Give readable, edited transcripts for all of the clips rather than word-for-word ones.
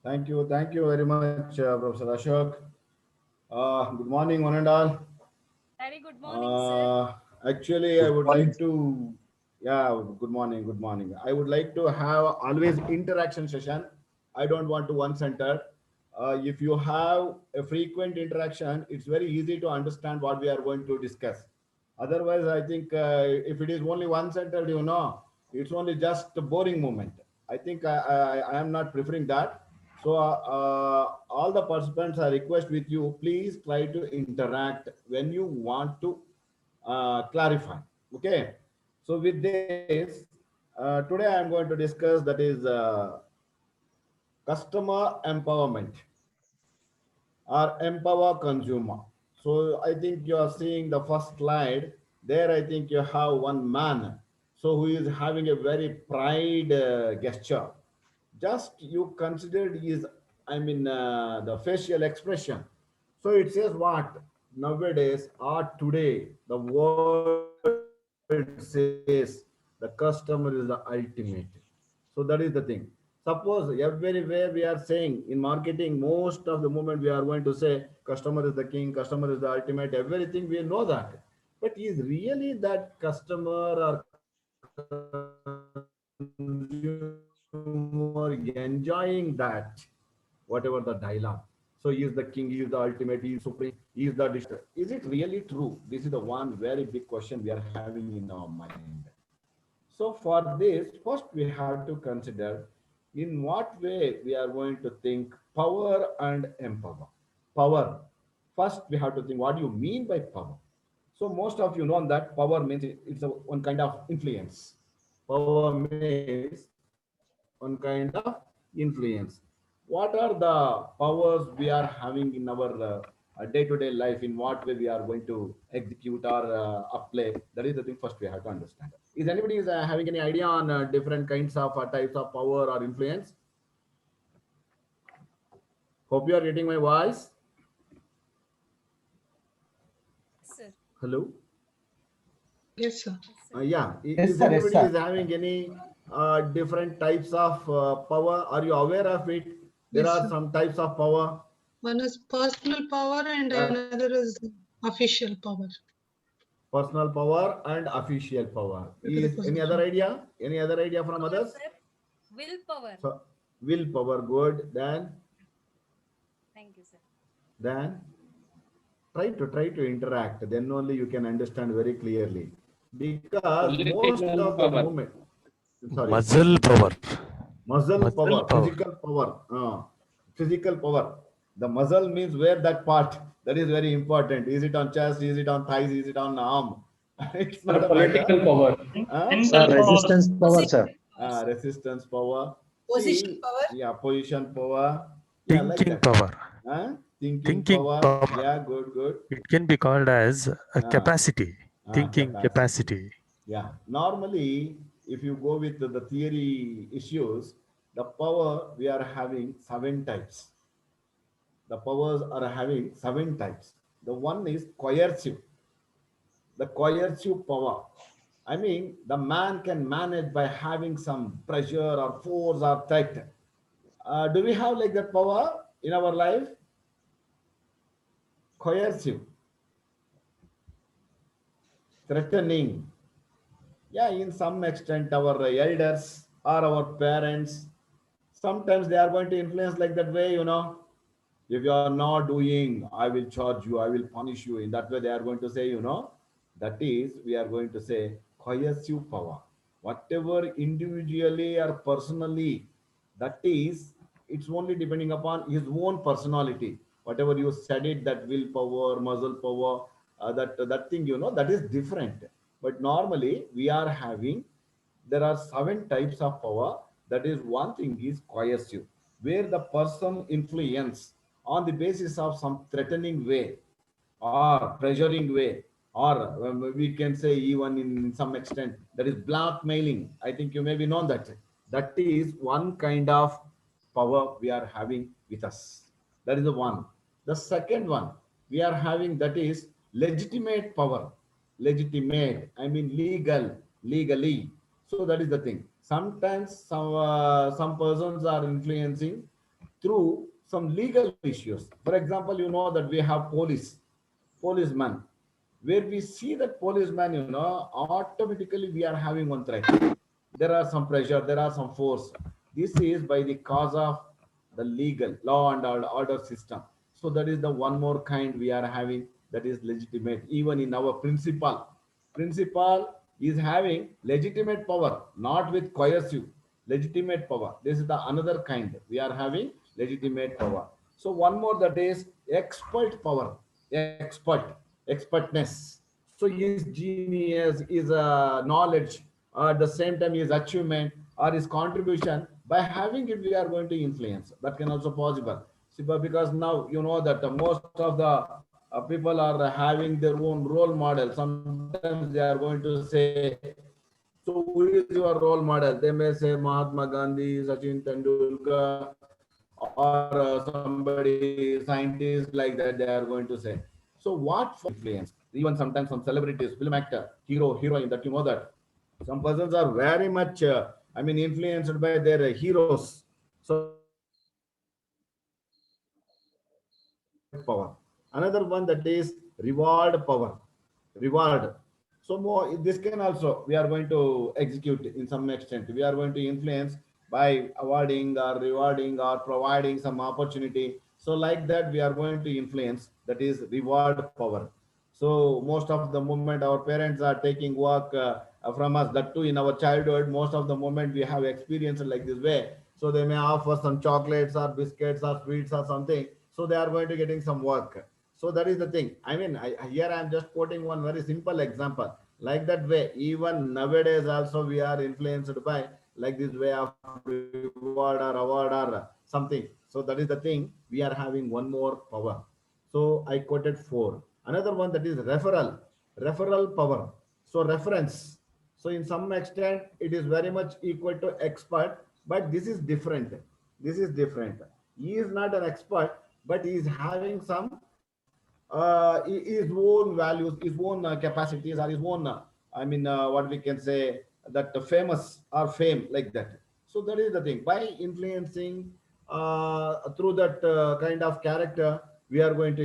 Thank you very much, Professor Ashok. Good morning, one and all. Very good morning, sir. Uh, Actually, I Good would morning. like to, yeah, good morning, good morning. I would like to have always interaction session. I don't want to one center. If you have a frequent interaction, it's very easy to understand what we are going to discuss. Otherwise, I think if it is only one centered, it's only just a boring moment. I think I am not preferring that. So all the participants, I request with you, please try to interact when you want to clarify. Okay. So with this, today I am going to discuss that is customer empowerment or empower consumer. So I think you are seeing the first slide. There I think you have one man. So who is having a very pride gesture. Just you considered his, the facial expression. So it says what? Nowadays or today, the world says the customer is the ultimate. So that is the thing. Suppose everywhere we are saying in marketing, most of the moment we are going to say customer is the king, customer is the ultimate, everything we know that. But is really that customer or consumer enjoying that? Whatever the dialogue. So he is the king, he is the ultimate, he is supreme, he is the distributor. Is it really true? This is the one very big question we are having in our mind. So for this, first we have to consider in what way we are going to think power and empower. Power. First, we have to think what do you mean by power. So most of you know that power means it's a one kind of influence. Power means one kind of influence. What are the powers we are having in our day-to-day life? In what way we are going to execute or apply? That is the thing first we have to understand. Is anybody is having any idea on different kinds of types of power or influence? Hope you are getting my voice. Yes, sir. Hello. Yes, sir. Yes, sir. Yeah. Yes, Is sir. Yes, anybody sir. is having any different types of power? Are you aware of it? There Yes, are sir. some types of power. One is personal power and Uh, another is official power. Personal power and official power. Is any other Representation. idea? Any other idea from Power, others? sir. Willpower. So willpower, good. Thank you, sir. Then try to interact. Then only you can understand very clearly. Because most of the Political moment, power. sorry, Muscle power. muscle Muscle power, power. physical power, physical power. The muscle means where that part. That is very important. Is it on chest? Is it on thighs? Is it on arm? It's Sir, not a matter. political power. Sir, Uh, resistance power, Position sir. power, sir. Resistance power. Position See, power. yeah, position power. Yeah, like Thinking that. power. Thinking Thinking power. power. Yeah, good, good. It can be called as a Uh, capacity. Thinking Capacity. capacity. Yeah. Normally, if you go with the theory issues, the power we are having seven types. The powers are having seven types. The one is coercive. The coercive power. I mean, the man can manage by having some pressure or force or threat. Do we have like that power in our life? Coercive, threatening. Yeah, in some extent, our elders or our parents, sometimes they are going to influence like that way. If you are not doing, I will charge you, I will punish you. In that way, they are going to say. That is, we are going to say coercive power. Whatever individually or personally, that is, it's only depending upon his own personality. Whatever you said it, that willpower, muscle power, that thing, that is different. But normally, we are having there are seven types of power. That is one thing is coercive, where the person influence on the basis of some threatening way or pressuring way, or we can say even in some extent that is blackmailing. I think you may be known that. That is one kind of power we are having with us. That is the one. The second one we are having, that is legitimate power. Legitimate, I mean legal, legally. So that is the thing. Sometimes some persons are influencing through some legal issues. For example, you know that we have policeman, where we see that policeman, automatically we are having one threat. There are some pressure, there are some force. This is by the cause of the legal law and order system. So that is the one more kind we are having, that is legitimate. Even in our principal is having legitimate power, not with coercive. Legitimate power, this is the another kind we are having, legitimate power. So one more, that is expert power. Expertness. So his genius, is knowledge, at the same time his achievement or his contribution, by having it we are going to influence. That can also possible. See, but because now you know that most of the people are having their own role model. Sometimes they are going to say, so who is your role model? They may say Mahatma Gandhi, Sachin Tendulkar, or somebody scientist, like that they are going to say. So what form of influence? Even sometimes some celebrities, film actor, hero, heroine, that you know that some persons are very much, influenced by their heroes. So that is the thing we are having expert power. Another one, that is reward power. Reward. So more, this can also we are going to execute in some extent. We are going to influence by awarding or rewarding or providing some opportunity. So like that we are going to influence. That is reward power. So most of the moment our parents are taking work from us, that too in our childhood. Most of the moment we have experienced like this way. So they may offer some chocolates or biscuits or sweets or something. So they are going to getting some work. So that is the thing. Here I am just quoting one very simple example. Like that way, even nowadays also we are influenced by like this way of reward or award or something. So that is the thing. We are having one more power. So I quoted four. Another one, that is referral power. So reference. So in some extent, it is very much equal to expert, but this is different. This is different. He is not an expert, but he is having some his own values, his own capacities, or his own, what we can say, that famous or fame, like that. So that is the thing. By influencing through that kind of character, we are going to,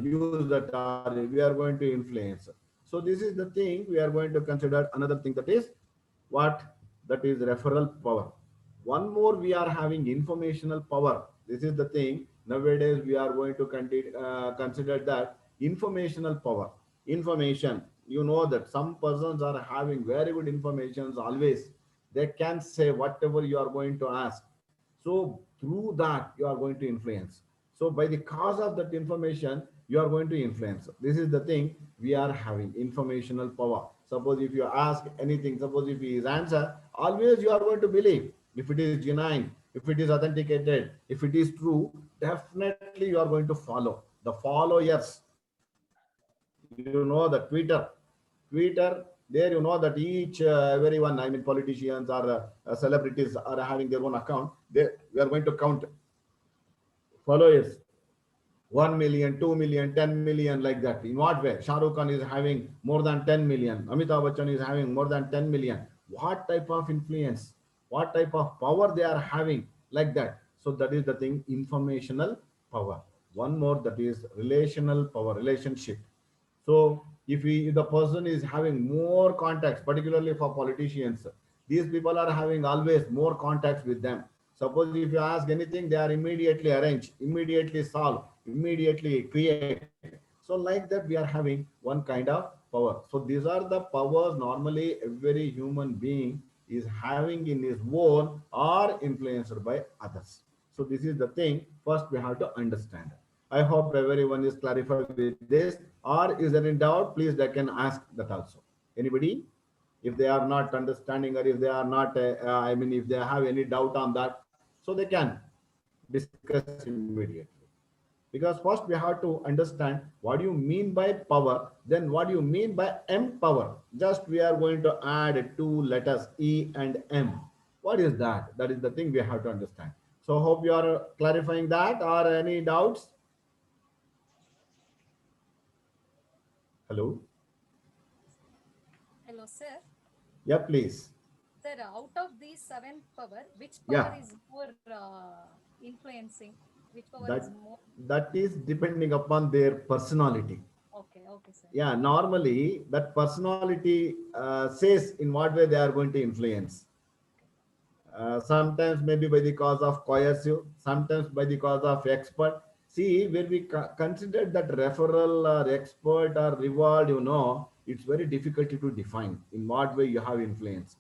use that, or we are going to influence. So this is the thing we are going to consider. Another thing, that is what, that is referral power. One more, we are having informational power. This is the thing nowadays we are going to consider that informational power. Information, you know that some persons are having very good informations always. They can say whatever you are going to ask. So through that you are going to influence. So by the cause of that information, you are going to influence. This is the thing we are having, informational power. Suppose if you ask anything, suppose if he is answer, always you are going to believe. If it is genuine, if it is authenticated, if it is true, definitely you are going to follow. The followers, you know, the Twitter, there you know that each everyone, politicians or celebrities are having their own account. We are going to count followers, 1 million, 2 million, 10 million, like that. In what way? Shah Rukh Khan is having more than 10 million. Amitabh Bachchan is having more than 10 million. What type of influence? What type of power they are having? Like that. So that is the thing, informational power. One more, that is relational power, relationship. So if the person is having more contacts, particularly for politicians, these people are having always more contacts with them. Suppose if you ask anything, they are immediately arrange, immediately solve, immediately create. So like that, we are having one kind of power. So these are the powers normally every human being is having in his own or influenced by others. So this is the thing first we have to understand. I hope everyone is clarified with this, or is there any doubt? Please, they can ask that also. Anybody? If they are not understanding, or if they are not, if they have any doubt on that, so they can discuss immediately. Because first we have to understand what you mean by power, then what you mean by empower. Just we are going to add two letters, E and M. What is that? That is the thing we have to understand. So hope you are clarifying that, or any doubts. Hello. Hello, sir. Yeah, please. Sir, out of these seven power, which power Yeah. is more influential? influencing? Which power is That more? that is depending upon their personality. Okay, okay, sir. Yeah, normally that personality says in what way they are going to influence. Sometimes maybe by the cause of coercive, sometimes by the cause of expert. See, when we consider that referral or expert or reward, it's very difficult to define in what way you have influenced.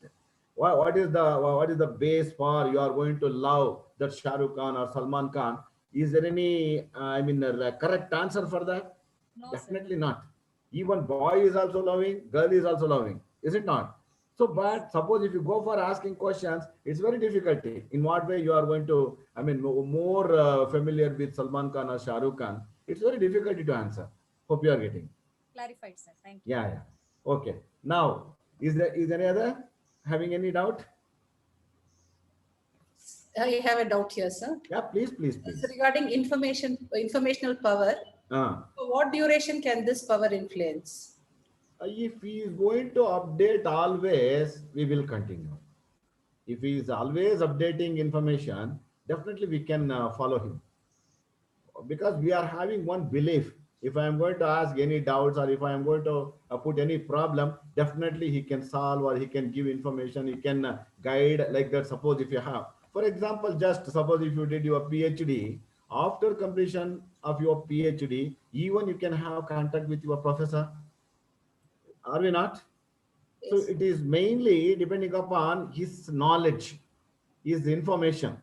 What is the base for you are going to love that Shah Rukh Khan or Salman Khan? Is there any a correct answer for that? No, sir. Definitely not. Even boy is also loving, girl is also loving. Is it not? So, Yes. but suppose if you go for asking questions, it's very difficult. In what way you are going to, more familiar with Salman Khan or Shah Rukh Khan, it's very difficult to answer. Hope you are getting. Clarified, sir. Thank you. Yeah, yeah. Okay. Now, is any other having any doubt? I have a doubt here, sir. Yeah, please, please, It's please. regarding informational power. Uh, For what duration can this power influence? if he is going to update always, we will continue. If he is always updating information, definitely we can follow him, because we are having one belief. If I am going to ask any doubts or if I am going to put any problem, definitely he can solve or he can give information, he can guide like that. Suppose if you have, for example, just suppose if you did your PhD, after completion of your PhD, even you can have contact with your professor, are we not? So Yes. it is mainly depending upon his knowledge, his information.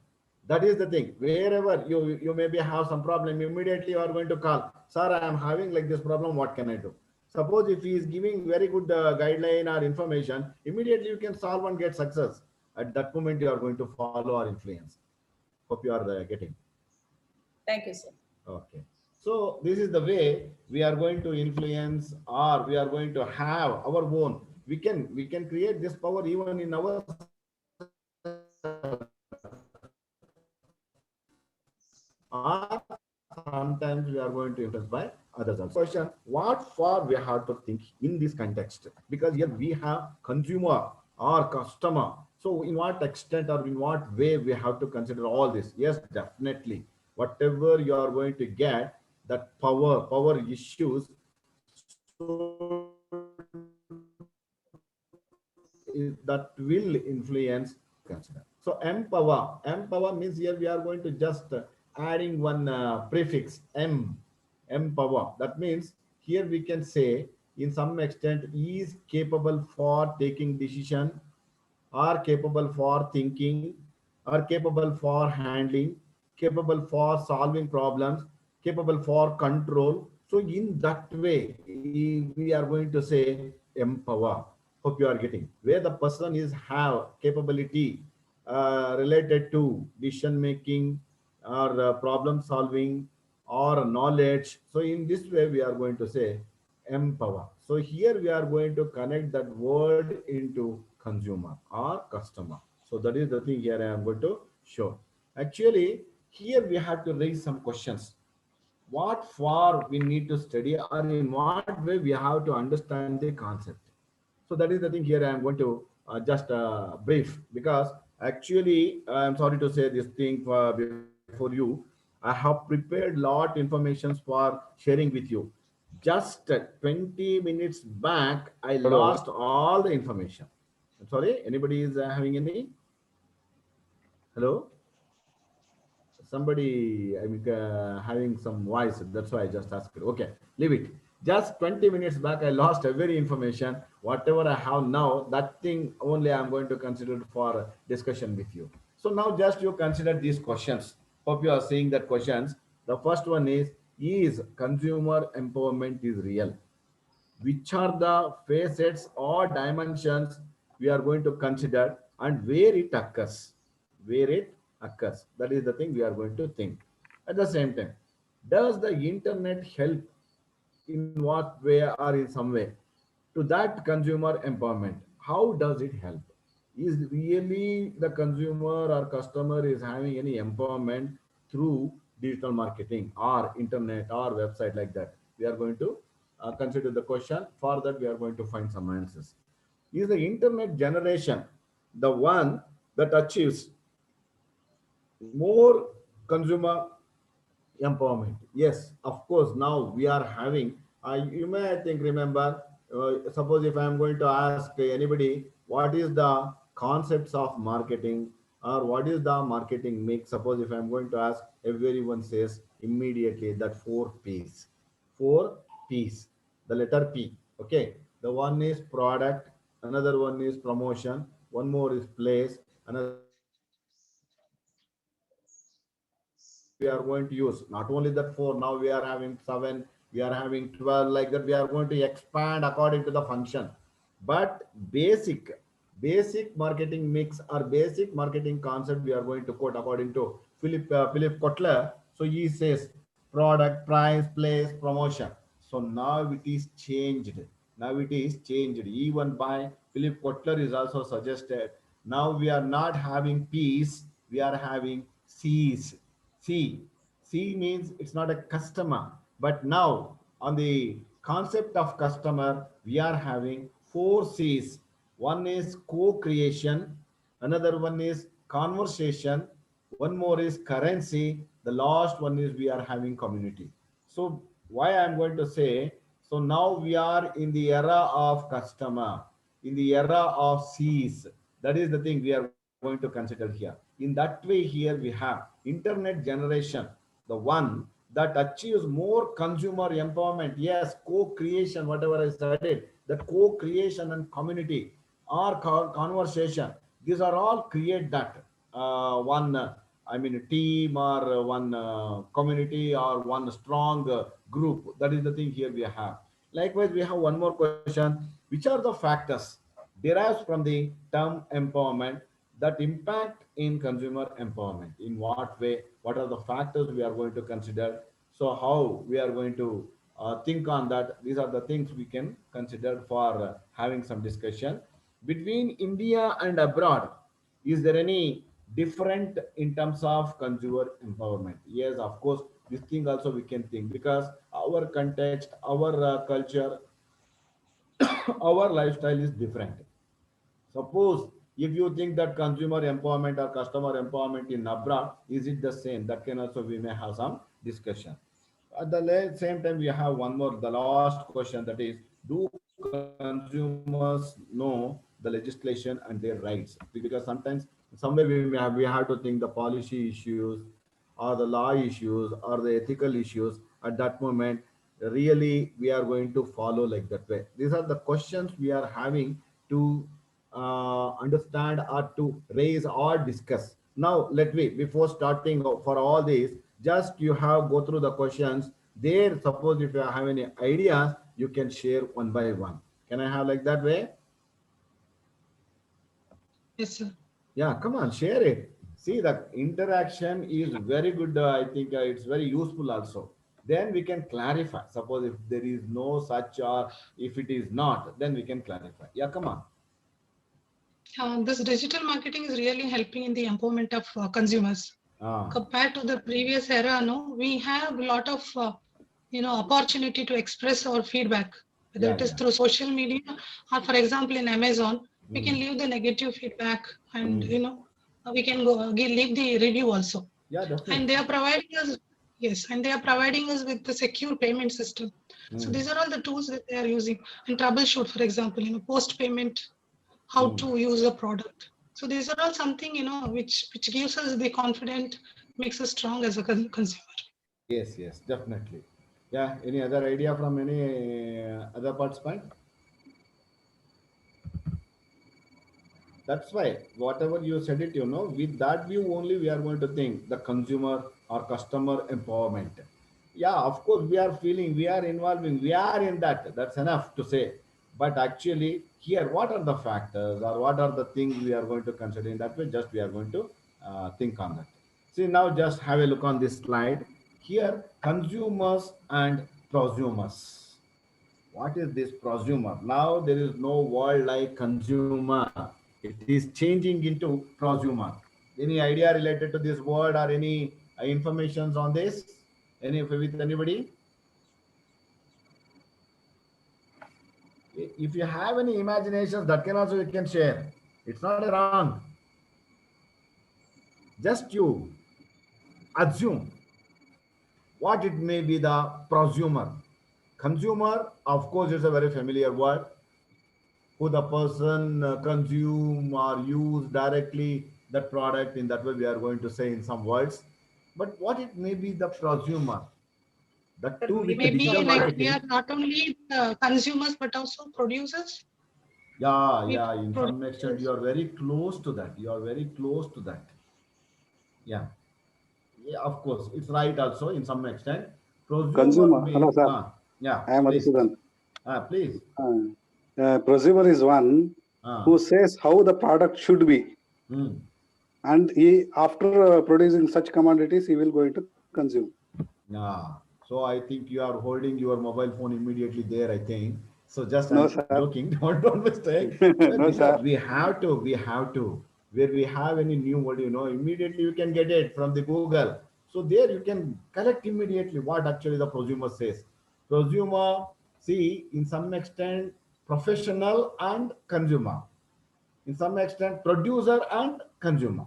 That is the thing. Wherever you maybe have some problem, immediately you are going to call, sir, I am having like this problem. What can I do? Suppose if he is giving very good guideline or information, immediately you can solve and get success. At that moment, you are going to follow or influence. Hope you are getting. Thank you, sir. Okay. So this is the way we are going to influence, or we are going to have our own. We can create this power even in ourselves, or sometimes we are going to influence by others also. Question: what for we have to think in this context? Because here we have consumer or customer. So in what extent or in what way we have to consider all this? Yes, definitely. Whatever you are going to get, that power issues, so that will influence consider. So empower means here we are going to just adding one prefix empower. That means here we can say in some extent is capable for taking decision, are capable for thinking, are capable for handling, capable for solving problems, capable for control. So in that way, we are going to say empower. Hope you are getting where the person is have capability related to decision making or problem solving or knowledge. So in this way, we are going to say empower. So here we are going to connect that word into consumer or customer. So that is the thing here I am going to show. Actually, here we have to raise some questions. What for we need to study, or in what way we have to understand the concept. So that is the thing here I am going to just brief, because actually I am sorry to say this thing before you. I have prepared lot informations for sharing with you. Just 20 minutes back, I Hello. lost all the information. I'm sorry, anybody is having any? Hello? Somebody, having some voice. That's why I just asked it. Okay, leave it. Just 20 minutes back, I lost every information. Whatever I have now, that thing only I'm going to consider for discussion with you. So now just you consider these questions. Hope you are seeing that questions. The first one is consumer empowerment is real? Which are the facets or dimensions we are going to consider, and where it occurs? Where it occurs. That is the thing we are going to think. At the same time, does the internet help in what way or in some way to that consumer empowerment? How does it help? Is really the consumer or customer is having any empowerment through digital marketing or internet or website like that? We are going to consider the question. For that, we are going to find some answers. Is the internet generation the one that achieves more consumer empowerment. Yes, of course. Now we are having. You may, I think, remember. Suppose if I am going to ask anybody what is the concepts of marketing or what is the marketing mix. Suppose if I am going to ask, everyone says immediately that four P's. Four P's. The letter P. Okay. The one is product. Another one is promotion. One more is place. Another one is packaging. So now we are going to use not only that four, now we are having seven, we are having 12, like that we are going to expand according to the function. But basic marketing mix or basic marketing concept we are going to quote according to Philip Kotler. So he says product, price, place, promotion. So now it is changed. Now it is changed. Even by Philip Kotler is also suggested. Now we are not having P's, we are having C's. C. C means it's not a customer. But now on the concept of customer, we are having four C's. One is co-creation, another one is conversation, one more is currency, the last one is we are having community. So why I'm going to say, so now we are in the era of customer, in the era of C's. That is the thing we are going to consider here. In that way, here we have internet generation, the one that achieves more consumer empowerment. Yes, co-creation, whatever I studied, that co-creation and community or conversation, these are all create that one, I mean, team or one community or one strong group. That is the thing here we have. Likewise, we have one more question. Which are the factors derives from the term empowerment that impact in consumer empowerment? In what way? What are the factors we are going to consider? So how we are going to think on that? These are the things we can consider for having some discussion. Between India and abroad, is there any different in terms of consumer empowerment? Yes, of course, this thing also we can think because our context, our culture, our lifestyle is different. Suppose if you think that consumer empowerment or customer empowerment in abroad, is it the same? That can also we may have some discussion. At the same time, we have one more, the last question, that is, do consumers know the legislation and their rights? Because sometimes, somewhere we have to think the policy issues or the law issues or the ethical issues at that moment. Really, we are going to follow like that way. These are the questions we are having to understand or to raise or discuss. Now, let me, before starting for all this, just you have go through the questions. There, suppose if you have any ideas, you can share one by one. Can I have like that way? Yes, sir. Yeah, come on, share it. See, the interaction is very good. I think it's very useful also. Then we can clarify. Suppose if there is no such or if it is not, then we can clarify. Yeah, come on. This digital marketing is really helping in the empowerment of consumers. Ah, Compared to the previous era, no, we have a lot of opportunity to express our feedback, whether yeah, it is yeah. through social media or, for example, in Amazon, we can Mm, leave the negative feedback and mm. we can go leave the review also. Yeah, And they definitely. are providing us, yes, and they are providing us with the secure payment system. So Mm, these are all the tools that they are using. And troubleshoot, for example, post payment, how mm. to use the product. So these are all something which gives us the confidence, makes us strong as a consumer. Yes, yes, definitely. Yeah, any other idea from any other participant? That's why whatever you said it, with that view only we are going to think the consumer or customer empowerment. Yeah, of course, we are feeling, we are involving, we are in that. That's enough to say. But actually, here, what are the factors or what are the things we are going to consider in that way? Just we are going to think on that. See, now just have a look on this slide. Here, consumers and prosumers. What is this prosumer? Now there is no word like consumer. It is changing into prosumer. Any idea related to this word or any informations on this? Any with anybody? If you have any imaginations, that can also you can share. It's not wrong. Just you. assume what it may be the prosumer. Consumer, of course, is a very familiar word who the person consume or use directly that product. In that way, we are going to say in some words. But what it may be the prosumer, that too with the digital Maybe like we are marketing. not only the consumers but also producers. Yeah, We yeah, in some extent, produce. you are very close to that. You are very close to that. Yeah, yeah, of course, it's right also in some extent. Prosumer Consumer. Hello, means, sir. yeah, I am please, Madhusudan. please. Prosumer is one Uh, who says how the product should be, hmm. and he, after producing such commodities, he will going to consume. Yeah. So I think you are holding your mobile phone immediately there, I think. So just No, I'm sir. joking, don't mistake. Well, No, sir. we have to. Where we have any new word, immediately you can get it from the Google. So there you can collect immediately what actually the prosumer says. Prosumer, see, in some extent, professional and consumer. In some extent, producer and consumer,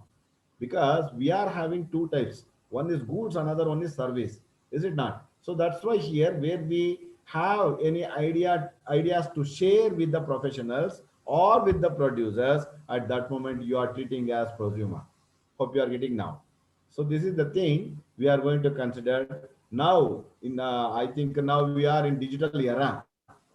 because we are having two types. One is goods, another one is service, is it not? So that's why here where we have any ideas to share with the professionals or with the producers, at that moment you are treating as prosumer. Hope you are getting now. So this is the thing we are going to consider now. In I think now we are in digital era.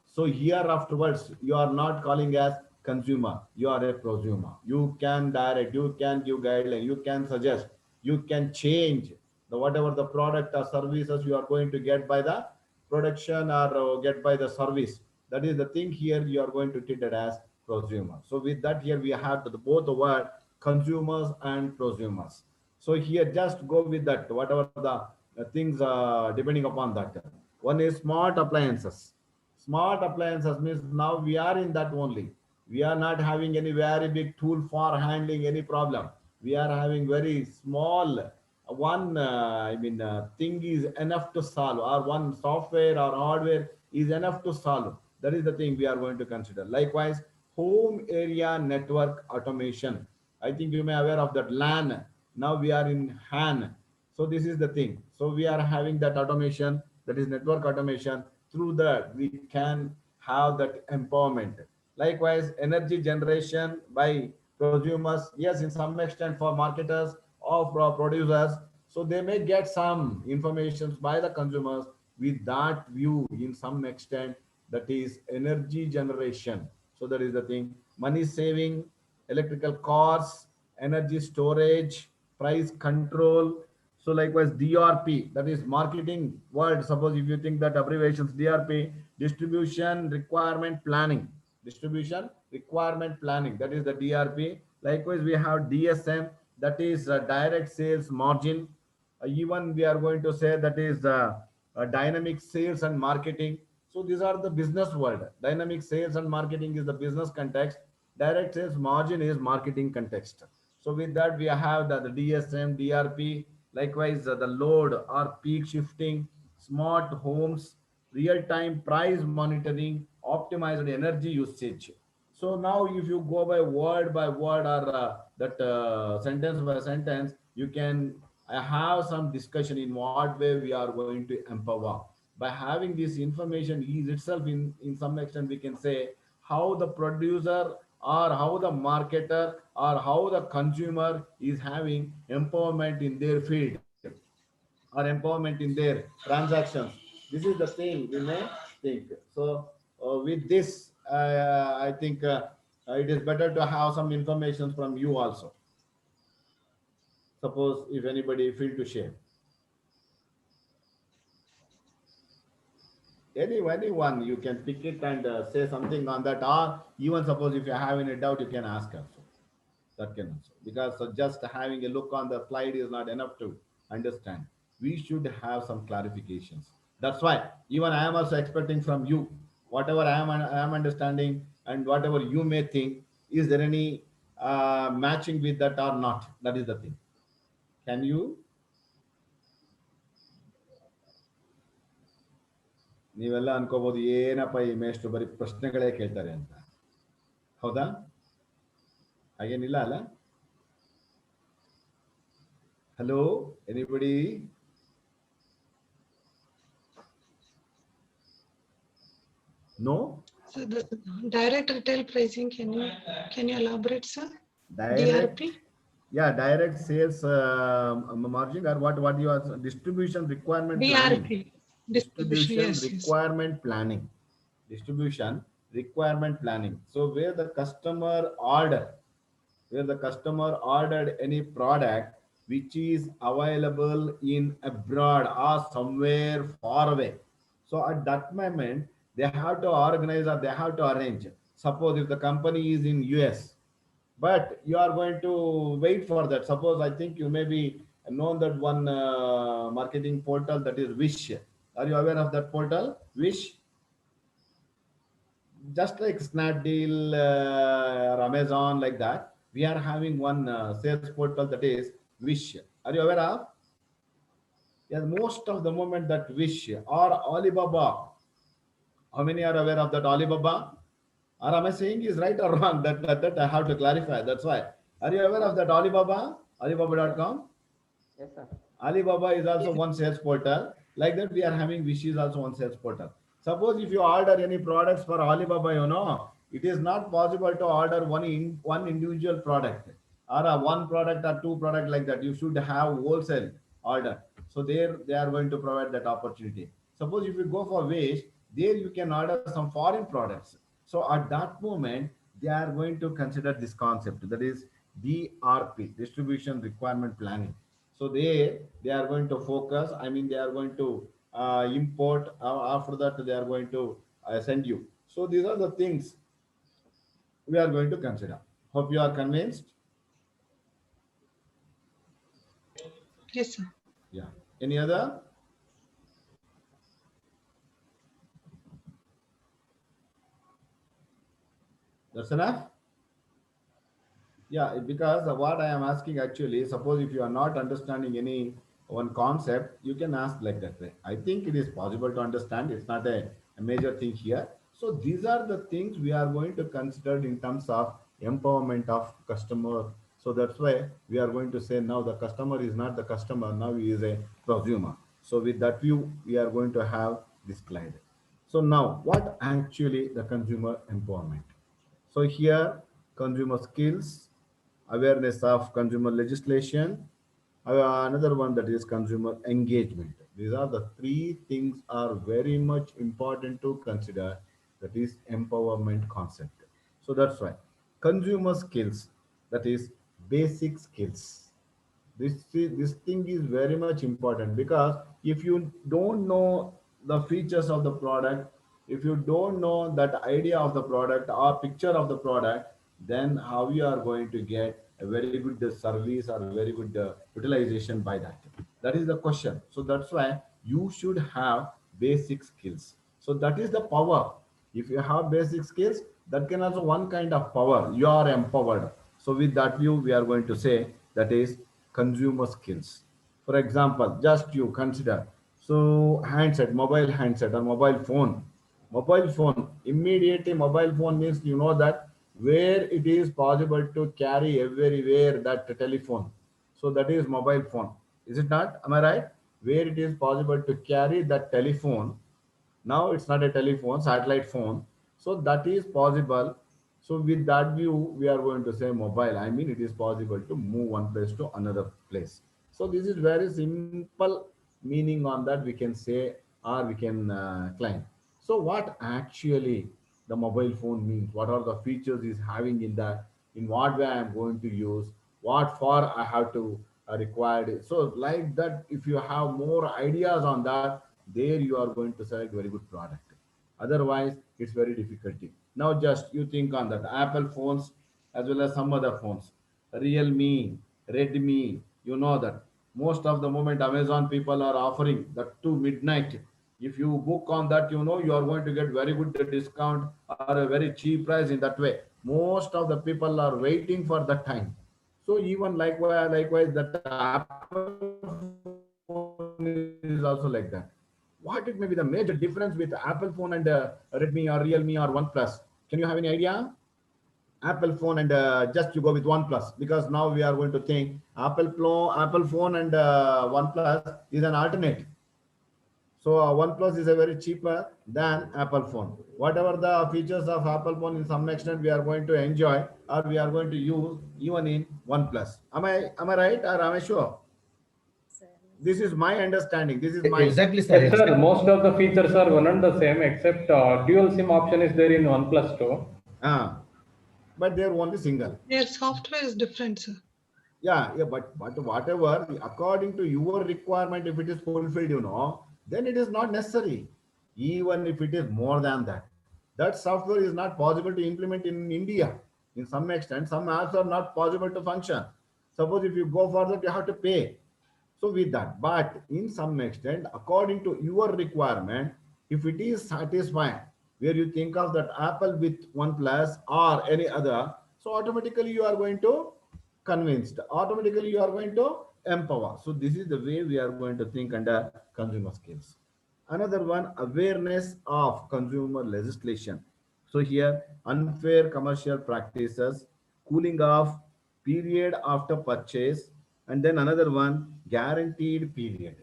So here afterwards, you are not calling as consumer, you are a prosumer. You can direct, you can give guideline, you can suggest, you can change the whatever the product or services you are going to get by the production or get by the service. That is the thing here you are going to treat it as prosumer. So with that here we have both the word consumers and prosumers. So here just go with that, whatever the things depending upon that. One is smart appliances. Smart appliances means now we are in that only. We are not having any very big tool for handling any problem. We are having very small one. Thing is enough to solve, or one software or hardware is enough to solve. That is the thing we are going to consider. Likewise, home area network automation. I think you may aware of that LAN. Now we are in HAN. So this is the thing. So we are having that automation, that is network automation. Through that, we can have that empowerment. Likewise, energy generation by prosumers, yes, in some extent for marketers or for producers. So they may get some information by the consumers with that view in some extent, that is energy generation. So that is the thing. Money saving, electrical costs, energy storage, price control. So likewise DRP, that is marketing word. Suppose if you think that abbreviations DRP, distribution requirement planning. Distribution requirement planning, that is the DRP. Likewise, we have DSM, that is direct sales margin. Even we are going to say that is dynamic sales and marketing. So these are the business word. Dynamic sales and marketing is the business context. Direct sales margin is marketing context. So with that, we have the DSM, DRP, likewise the load or peak shifting, smart homes, real-time price monitoring, optimized energy usage. So now if you go by word or that sentence by sentence, you can have some discussion in what way we are going to empower. By having this information is itself in some extent, we can say how the producer or how the marketer or how the consumer is having empowerment in their field or empowerment in their transactions. This is the thing we may think. So with this, I think it is better to have some information from you also. Suppose if anybody feel to share. Anyone, you can pick it and say something on that, or even suppose if you have any doubt, you can ask also. That can also, because just having a look on the slide is not enough to understand. We should have some clarifications. That's why even I am also expecting from you whatever I am understanding, and whatever you may think, is there any matching with that or not? That is the thing. Can you? ನೀವೆಲ್ಲ ಅನ್ಕೋಬಹುದು ಏನಪ್ಪ ಈ ಮೇಷ್ಟ್ರು ಬರೀ ಪ್ರಶ್ನೆಗಳೇ ಕೇಳ್ತಾರೆ ಅಂತ. ಹೌದಾ? ಹಾಗೇನಿಲ್ಲ ಅಲ್ಲ. Hello, anybody? No? So the direct retail pricing, can you elaborate, sir? Direct, DRP? yeah, direct sales margin, or what you are, distribution requirement planning. DRP, distribution, Distribution yes, yes. requirement planning. Distribution requirement planning. So where the customer ordered any product which is available in abroad or somewhere far away. So at that moment, they have to organize or they have to arrange. Suppose if the company is in US, but you are going to wait for that. Suppose I think you may be known that one marketing portal, that is Wish. Are you aware of that portal? Wish, just like Snapdeal or Amazon, like that. We are having one sales portal, that is Wish. Are you aware of? Yes, most of the moment that Wish or Alibaba. How many are aware of that Alibaba? Or am I saying is right or wrong? That I have to clarify. That's why. Are you aware of that Alibaba? Alibaba.com? Yes, sir. Alibaba is also one sales portal. Like that, we are having Wish is also one sales portal. Suppose if you order any products for Alibaba, it is not possible to order one individual product or a one product or two product like that. You should have wholesale order. So there they are going to provide that opportunity. Suppose if you go for Wish, there you can order some foreign products. So at that moment, they are going to consider this concept, that is DRP, distribution requirement planning. So they are going to focus. I mean, they are going to import. After that, they are going to send you. So these are the things we are going to consider. Hope you are convinced. Yes, sir. Yeah. Any other? That's enough. Yeah, because what I am asking actually, suppose if you are not understanding any one concept, you can ask like that way. I think it is possible to understand. It's not a major thing here. So these are the things we are going to consider in terms of empowerment of customer. So that's why we are going to say now the customer is not the customer. Now he is a prosumer. So with that view, we are going to have this slide. So now what actually the consumer empowerment? So here, consumer skills, awareness of consumer legislation, another one that is consumer engagement. These are the three things are very much important to consider. That is empowerment concept. So that's why consumer skills, that is basic skills. This thing is very much important, because if you don't know the features of the product, if you don't know that idea of the product or picture of the product, then how you are going to get a very good service or very good utilization by that is the question. So that's why you should have basic skills. So that is the power. If you have basic skills, that can also one kind of power, you are empowered. So with that view, we are going to say that is consumer skills. For example, just you consider, so handset, mobile handset or mobile phone. Mobile phone, immediately mobile phone means you know that where it is possible to carry everywhere that telephone. So that is mobile phone. Is it not? Am I right? Where it is possible to carry that telephone. Now it's not a telephone, satellite phone. So that is possible. So with that view, we are going to say mobile. I mean, it is possible to move one place to another place. So this is very simple meaning on that we can say, or we can claim. So what actually the mobile phone means? What are the features is having in that? In what way I am going to use? What for I have to required? So like that, if you have more ideas on that, there you are going to select very good product. Otherwise, it's very difficulty. Now just you think on that Apple phones as well as some other phones, Realme, Redmi, you know that most of the moment Amazon people are offering that to midnight. If you book on that, you are going to get very good discount or a very cheap price. In that way, most of the people are waiting for that time. So even likewise that Apple phone is also like that. What it may be the major difference with Apple phone and Redmi or Realme or OnePlus? Can you have any idea? Apple phone and just you go with OnePlus, because now we are going to think Apple phone and OnePlus is an alternate. So OnePlus is a very cheaper than Apple phone. Whatever the features of Apple phone, in some extent we are going to enjoy, or we are going to use even in OnePlus. Am I right, or am I sure? Sir, This is my understanding. This is my Exactly, sir. Yes, sir. Most of the features are one and the same, except dual SIM option is there in OnePlus too. but they're only single. Their software is different, sir. Yeah, but whatever, according to your requirement, if it is fulfilled, then it is not necessary. Even if it is more than that, that software is not possible to implement in India. In some extent, some apps are not possible to function. Suppose if you go for that, you have to pay. So with that, but in some extent, according to your requirement, if it is satisfied, where you think of that Apple with OnePlus or any other, so automatically you are going to convinced. Automatically you are going to empower. So this is the way we are going to think under consumer skills. Another one, awareness of consumer legislation. So here, unfair commercial practices, cooling off period after purchase, and then another one, guaranteed period.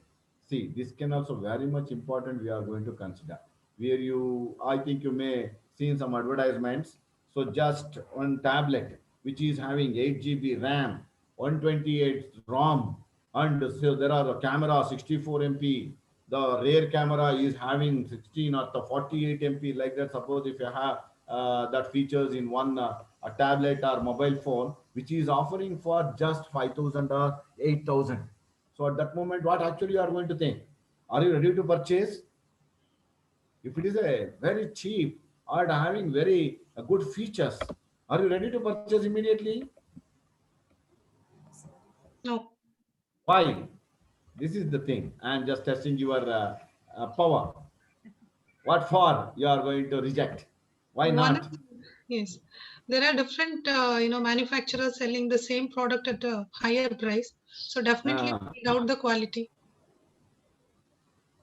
See, this can also very much important we are going to consider. Where I think you may seen some advertisements. So just one tablet, which is having 8 GB RAM, 128 ROM, and so there are a camera 64 MP. The rear camera is having 16 or the 48 MP, like that. Suppose if you have that features in one a tablet or mobile phone, which is offering for just 5,000 or 8,000. So at that moment, what actually you are going to think? Are you ready to purchase? If it is a very cheap or having very good features, are you ready to purchase immediately? No. Why? This is the thing. I am just testing your power. What for you are going to reject? Why not? Yes, there are different, manufacturers selling the same product at a higher price. So definitely Uh, doubt the quality.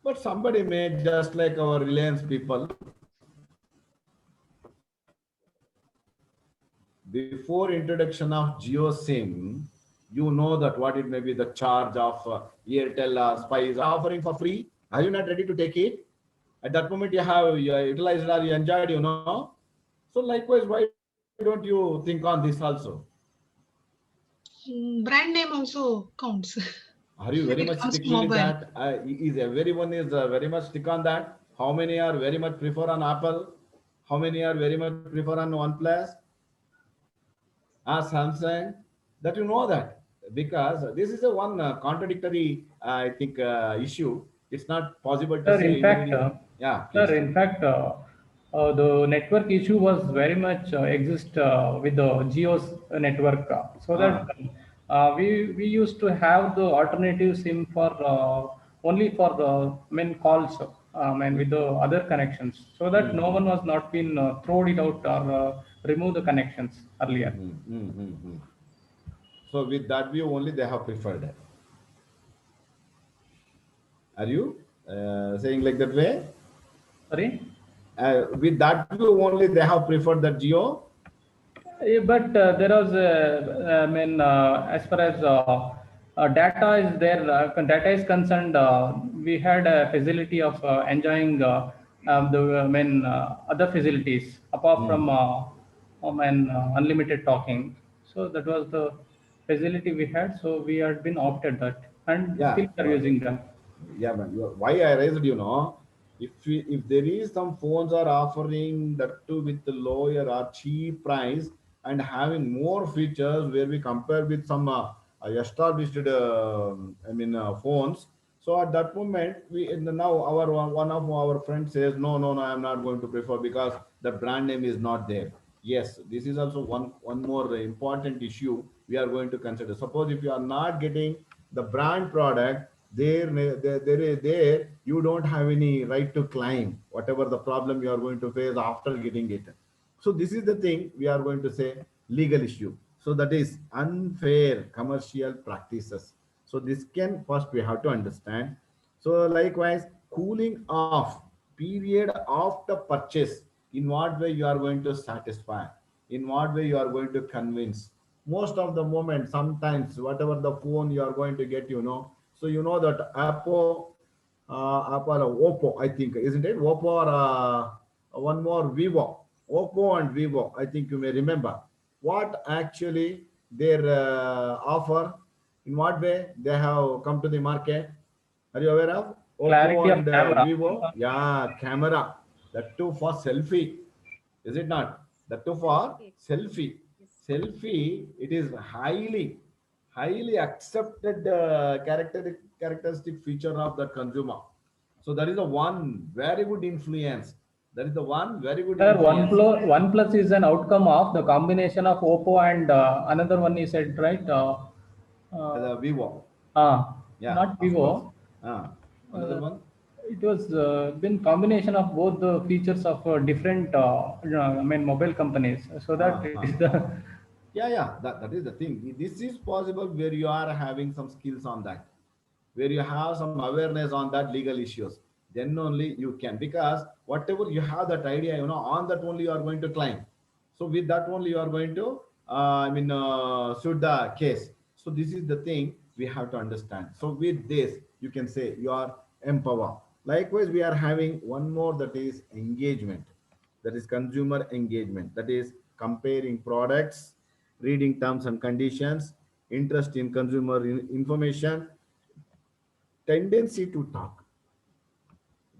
but somebody may, just like our Reliance people, before introduction of Geo SIM, you know that what it may be the charge of Airtel or Spice offering for free. Are you not ready to take it? At that moment, you utilized or you enjoyed, So likewise, why don't you think on this also? Brand name also counts. Are you very It much comes to sticking with mobile. that? Is everyone is very much stick on that? How many are very much prefer on Apple? How many are very much prefer on OnePlus? Samsung? That you know that, because this is a one contradictory, I think, issue. It's not possible to Sir, say in fact, immediately. Yeah, sir, please. in fact, the network issue was very much exist with the Geo's network, so that we used to have the alternative SIM for only for the main calls, and with the other connections, so that no one was not been thrown it out or remove the connections earlier. So with that view only they have preferred. Are you saying like that way? Sorry. With that view only they have preferred the Geo. But there was, I mean, as far as data is there, data is concerned, we had a facility of enjoying the I mean, other facilities apart from unlimited talking. So that was the facility we had. So we had been opted that, and Yeah. still we are using them. Yeah, man. Why I raised, if there is some phones are offering that too with the lower or cheap price and having more features where we compare with some established, phones. So at that moment, now our one of our friends says, no, I am not going to prefer because the brand name is not there. Yes, this is also one more important issue we are going to consider. Suppose if you are not getting the brand product, there you don't have any right to claim whatever the problem you are going to face after getting it. So this is the thing we are going to say, legal issue. So that is unfair commercial practices. So this can first we have to understand. So likewise, cooling off period after purchase, in what way you are going to satisfy? in what way you are going to convince. Most of the moment, sometimes whatever the phone you are going to get, so you know that Apple or Oppo, I think, isn't it? Oppo or one more Vivo, Oppo and Vivo. I think you may remember what actually their offer. In what way they have come to the market? Are you aware of Clarity Oppo of and camera. Vivo? Yeah, camera. That too for selfie, is it not? That too for Selfie. selfie. Yes. Selfie. It is highly accepted characteristic feature of the consumer. So that is the one very good influence. That is the one very good Sir, influence. OnePlus is an outcome of the combination of Oppo and another one you said, right? The Vivo. Yeah, Not of course. Vivo. Another Uh, one. it was been combination of both the features of different, I mean, mobile companies. So that is the Yeah. That is the thing. This is possible where you are having some skills on that, where you have some awareness on that legal issues. Then only you can, because whatever you have that idea, on that only you are going to climb. So with that only you are going to, suit the case. So this is the thing we have to understand. So with this, you can say you are empower. Likewise, we are having one more, that is engagement. That is consumer engagement. That is comparing products, reading terms and conditions, interest in consumer information, tendency to talk.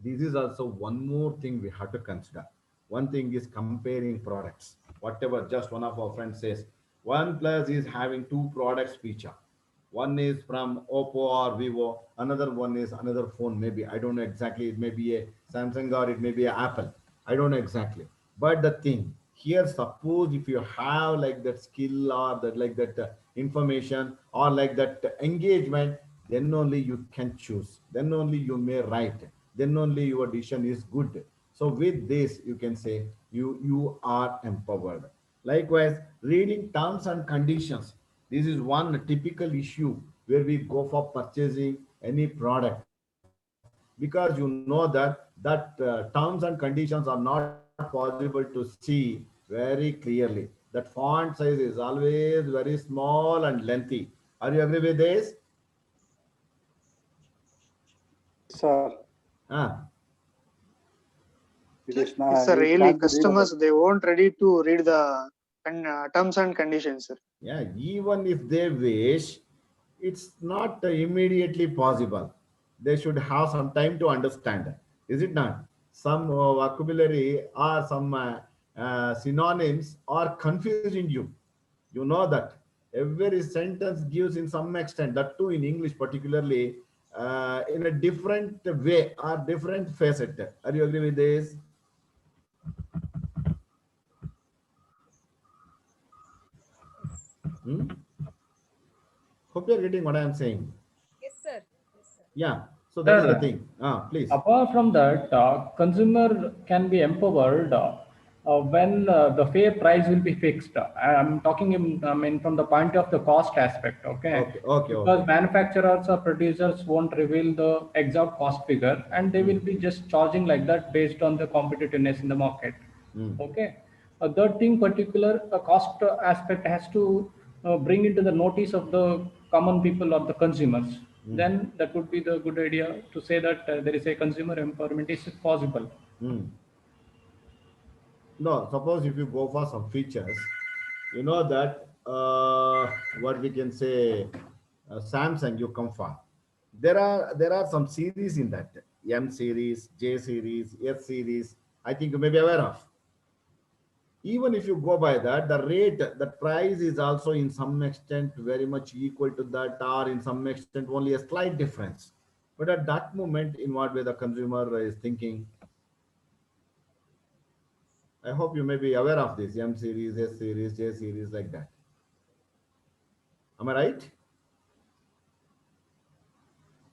This is also one more thing we have to consider. One thing is comparing products. Whatever, just one of our friends says, OnePlus is having two products feature. One is from Oppo or Vivo, another one is another phone, maybe, I don't know exactly, it may be a Samsung or it may be a Apple, I don't know exactly. But the thing here, suppose if you have like that skill or that like that information or like that engagement, then only you can choose, then only you may write, then only your decision is good. So with this you can say you are empowered. Likewise, reading terms and conditions. This is one typical issue where we go for purchasing any product, because you know that terms and conditions are not possible to see very clearly. That font size is always very small and lengthy. Are you agree with this? Sir, Ah, it is Yes, not, sir. it Really, can't be readable. customers they won't ready to read the terms and conditions, sir. yeah, even if they wish, it's not immediately possible. They should have some time to understand, is it not? Some vocabulary or some synonyms are confusing you. You know that every sentence gives in some extent, that too in English particularly, in a different way or different facet. Are you agree with this? Yes. Hmm? Hope you're getting what I'm saying. Yes, sir. Yes, sir. Yeah, so that is the sir. thing. Please. Apart from that, consumer can be empowered when the fair price will be fixed. I'm talking, I mean, from the point of the cost aspect, okay? Because Okay. manufacturers or producers won't reveal the exact cost figure, and they will be just charging like that based on the competitiveness in the market, Mm. okay? That thing particular cost aspect has to bring into the notice of the common people or the consumers. Mm. Then that would be the good idea to say that there is a consumer empowerment is possible. Mm. No, suppose if you go for some features, you know that what we can say, Samsung you come for. There are some series in that, M series, J series, S series. I think you may be aware of. Even if you go by that, the rate, the price is also in some extent very much equal to that, or in some extent only a slight difference. But at that moment, in what way the consumer is thinking, I hope you may be aware of this M series, S series, J series, like that. Am I right?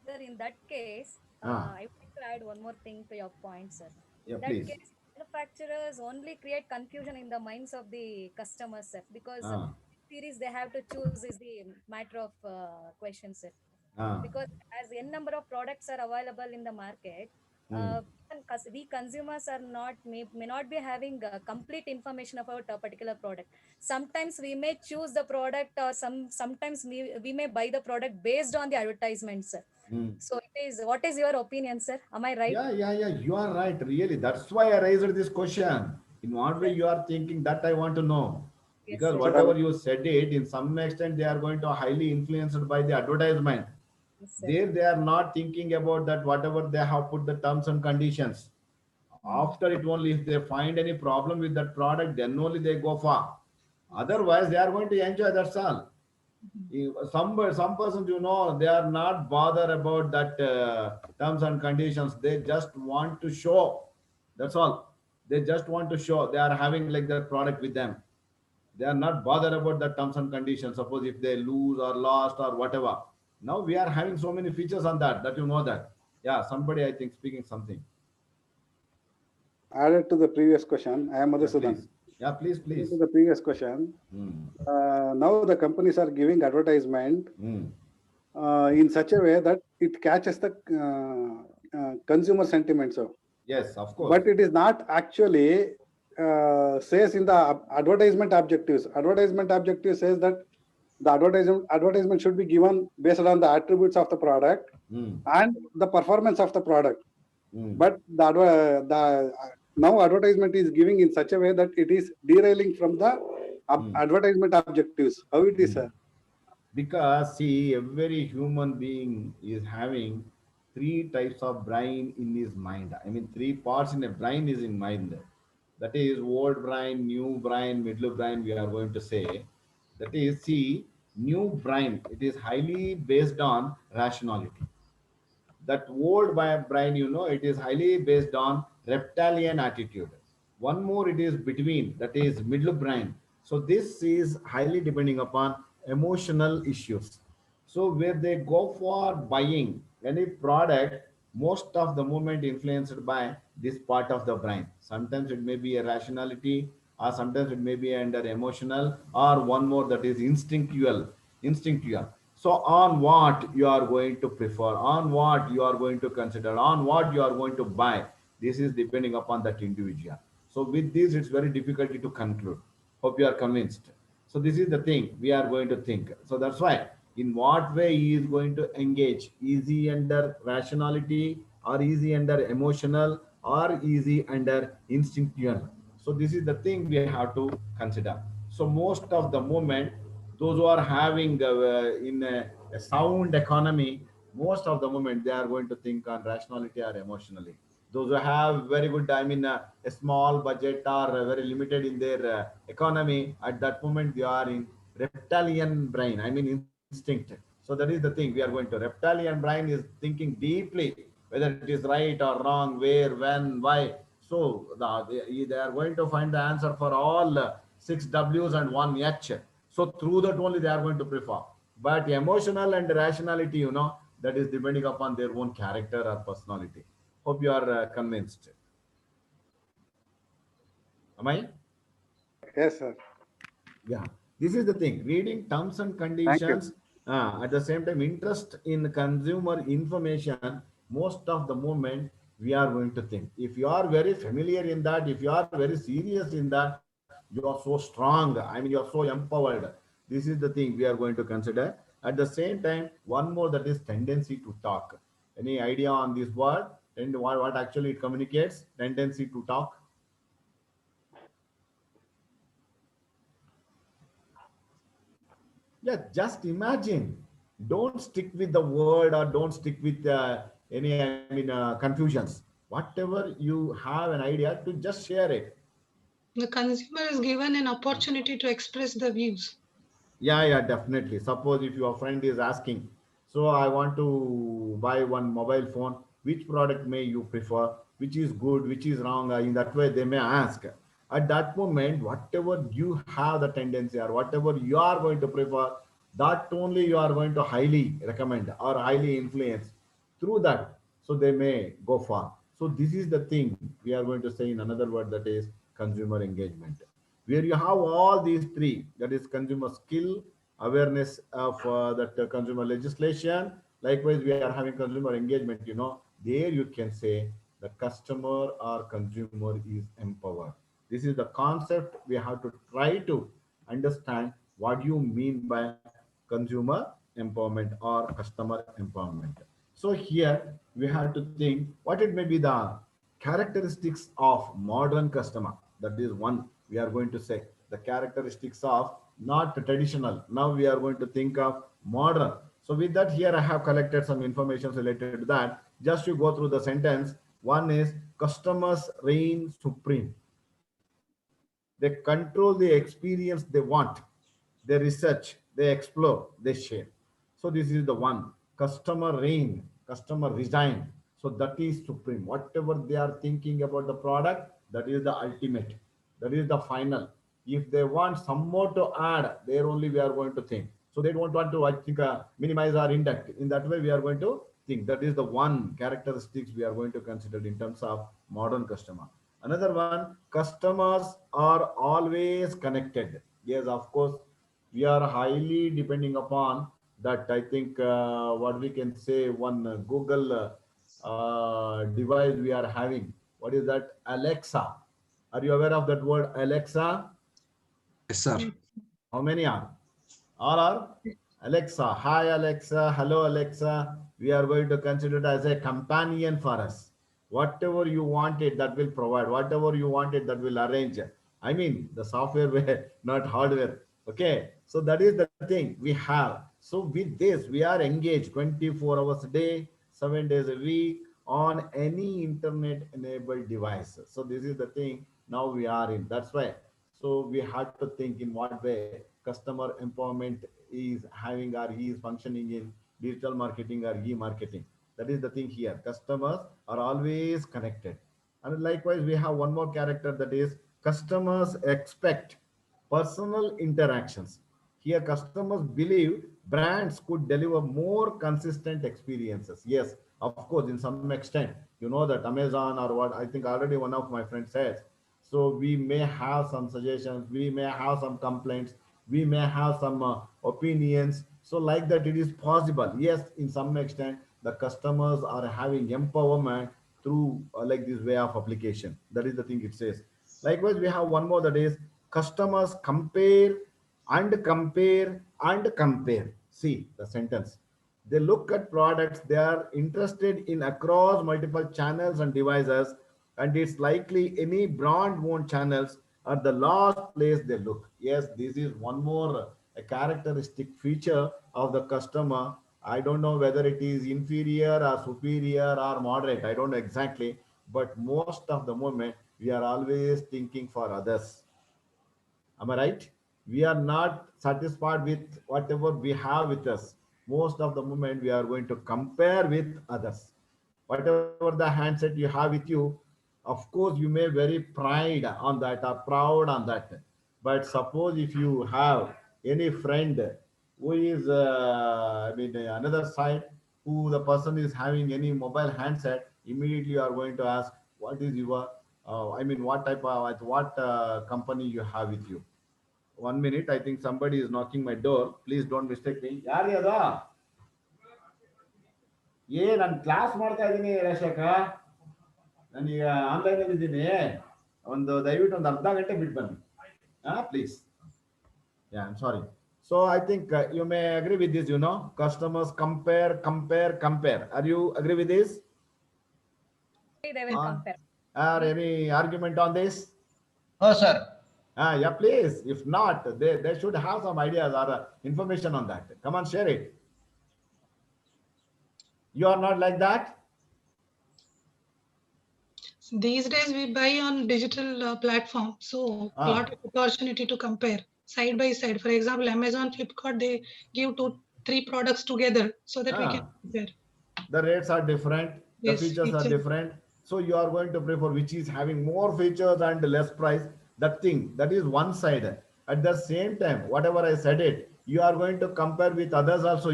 Sir, in that case, Ah, I would like to add one more thing to your point, sir. yeah, In that please. case, manufacturers only create confusion in the minds of the customers, sir, because Ah, series they have to choose is the matter of question, sir. ah, Because as n number of products are available in the market, because we consumers are not may not be having complete information about a particular product. Sometimes we may choose the product, or sometimes we may buy the product based on the advertisements. Mm. So it is, what is your opinion, sir? Am I right? Yeah. You are right. Really, that's why I raised this question. In what way Yes, you are thinking that I want to know, yes, because sir. whatever Sir, you said it, in some extent they are going to highly influenced by the advertisement. Yes, sir. There they are not thinking about that whatever they have put the terms and conditions. After it only, if they find any problem with that product, then only they go for. Yes. Otherwise, they are going to enjoy. That's all. Some persons, they are not bothered about that terms and conditions. They just want to show. That's all. They just want to show they are having like that product with them. They are not bothered about the terms and conditions. Suppose if they lose or lost or whatever. Now we are having so many features on that you know that. Yeah, somebody I think speaking something. added to the previous question, I am Yeah, Madhusudan. please. Yeah, please, Added please. to the previous question, Mm. now the companies are giving advertisement Mm. in such a way that it catches the consumer sentiments. Yes, of course. But it is not actually says in the advertisement objectives. Advertisement objective says that the advertisement should be given based on the attributes of the product Mm. and the performance of the product. Mm. But the now advertisement is giving in such a way that it is derailing from the Mm. advertisement objectives. How it is, Mm. sir? Because see, every human being is having three types of brain in his mind. I mean, three parts in a brain is in mind. That is old brain, new brain, middle brain. We are going to say that is see new brain. It is highly based on rationality. That old brain, it is highly based on reptilian attitude. One more, it is between, that is middle brain. So this is highly depending upon emotional issues. So where they go for buying any product, most of the moment influenced by this part of the brain. Sometimes it may be a rationality, or sometimes it may be under emotional, or one more, that is instinctual. So on what you are going to prefer, on what you are going to consider, on what you are going to buy, this is depending upon that individual. So with this, it's very difficult to conclude. Hope you are convinced. So this is the thing we are going to think. So that's why, in what way he is going to engage, easy under rationality, or easy under emotional, or easy under instinctual. So this is the thing we have to consider. So most of the moment, those who are having in a sound economy, most of the moment they are going to think on rationality or emotionally. Those who have very good, I mean, a small budget or very limited in their economy, at that moment they are in reptilian brain, I mean instinct. So that is the thing we are going to. Reptilian brain is thinking deeply whether it is right or wrong, where, when, why. So they are going to find the answer for all six W's and one H. So through that only they are going to prefer. But emotional and rationality, that is depending upon their own character or personality. Hope you are convinced. Am I? Yes, sir. Yeah. This is the thing. Reading terms and Thank you. conditions, at the same time, interest in consumer information, most of the moment we are going to think. If you are very familiar in that, if you are very serious in that, you are so strong. I mean, you are so empowered. This is the thing we are going to consider. At the same time, one more, that is tendency to talk. Any idea on this word? And what actually it communicates? Tendency to talk. Yeah, just imagine. Don't stick with the word, or don't stick with any, I mean, confusions. Whatever you have an idea to, just share it. The consumer is given an opportunity to express the views. Yeah, definitely. Suppose if your friend is asking, so I want to buy one mobile phone, which product may you prefer, which is good, which is wrong, in that way they may ask. At that moment, whatever you have the tendency, or whatever you are going to prefer, that only you are going to highly recommend or highly influence through that. So they may go far. So this is the thing we are going to say in another word, that is consumer engagement, where you have all these three, that is consumer skill, awareness of that consumer legislation. Likewise, we are having consumer engagement, there you can say the customer or consumer is empowered. This is the concept we have to try to understand what you mean by consumer empowerment or customer empowerment. So here we have to think what it may be the characteristics of modern customer. That is one we are going to say the characteristics of not traditional. Now we are going to think of modern. So with that, here I have collected some information related to that. Just to go through the sentence. One is customers reign supreme. They control the experience they want. They research, they explore, they share. So this is the one. Customer reign, customer resign. So that is supreme. Whatever they are thinking about the product, that is the ultimate. That is the final. If they want some more to add, there only we are going to think. So they don't want to, I think, minimize or induct. In that way, we are going to think. That is the one characteristics we are going to consider in terms of modern customer. Another one, customers are always connected. Yes, of course, we are highly depending upon that. I think what we can say, one Google device we are having. What is that? Alexa. Are you aware of that word Alexa? Yes, sir. How many are? All are? Alexa. Hi, Alexa. Hello, Alexa. We are going to consider it as a companion for us. Whatever you wanted, that will provide. Whatever you wanted, that will arrange. I mean, the software, not hardware. Okay. So that is the thing we have. So with this, we are engaged 24 hours a day, 7 days a week on any internet enabled device. So this is the thing now we are in. That's why. So we had to think in what way customer empowerment is having or he is functioning in digital marketing or e-marketing. That is the thing here. Customers are always connected. And likewise, we have one more character, that is customers expect personal interactions. Here, customers believe brands could deliver more consistent experiences. Yes, of course, in some extent, you know that Amazon or what I think already one of my friends says. So we may have some suggestions, we may have some complaints, we may have some opinions. So like that, it is possible. Yes, in some extent, the customers are having empowerment through like this way of application. That is the thing it says. Likewise, we have one more, that is customers compare and compare and compare. See the sentence. They look at products they are interested in across multiple channels and devices, and it's likely any brand owned channels are the last place they look. Yes, this is one more a characteristic feature of the customer. I don't know whether it is inferior or superior or moderate. I don't know exactly, but most of the moment we are always thinking for others. Am I right? We are not satisfied with whatever we have with us. Most of the moment, we are going to compare with others. Whatever the handset you have with you, of course, you may very pride on that or proud on that. But suppose if you have any friend who is, another side, who the person is having any mobile handset, immediately you are going to ask, what is your, what type of, what company you have with you. 1 minute, I think somebody is knocking my door. Please don't mistake me. ಯಾರು ಅದು? ನಾನು class ಮಾಡ್ತಾ ಇದ್ದೀನಿ ರಾಜಶೇಖ. ನಾನೀಗ online ಅಲ್ಲಿ ಇದ್ದೀನಿ. ದಯವಿಟ್ಟು ಒಂದು ಅರ್ಧ ಗಂಟೆ ಬಿಟ್ಟು ಬನ್ನಿ. Please. Yeah, I'm sorry. So I think you may agree with this, customers compare, compare, compare. Are you agree with this? They will compare. Are any argument on this? Oh, sir. Yeah, please. If not, they should have some ideas or information on that. Come on, share it. You are not like that? These days we buy on digital platform, so a lot of opportunity to compare side by side. For example, Amazon, Flipkart, they give 2-3 products together so that we can compare. The rates are different. The Yes, features are different. So you are going to prefer which is having more features and less price. That thing, that is one side. At the same time, whatever I said it, you are going to compare with others also,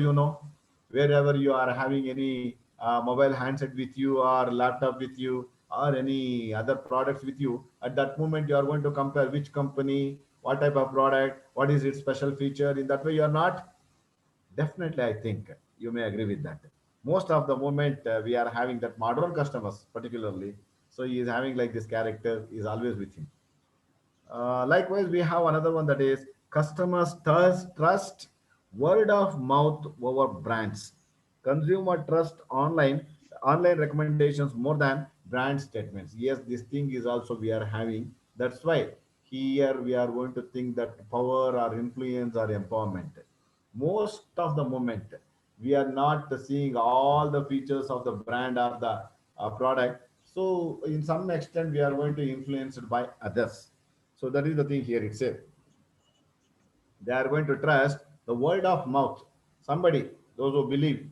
wherever you are having any mobile handset with you or laptop with you or any other products with you. At that moment, you are going to compare which company, what type of product, what is its special feature. In that way, you are not. Definitely, I think you may agree with that. Most of the moment we are having that modern customers particularly. So he is having like this character is always with him. Likewise, we have another one that is customers trust word of mouth over brands. Consumer trust online recommendations more than brand statements. Yes, this thing is also we are having. That's why here we are going to think that power or influence or empowerment. Most of the moment, we are not seeing all the features of the brand or the product. So, in some extent, we are going to influence it by others. So that is the thing here itself. They are going to trust the word of mouth. Somebody, those who believe,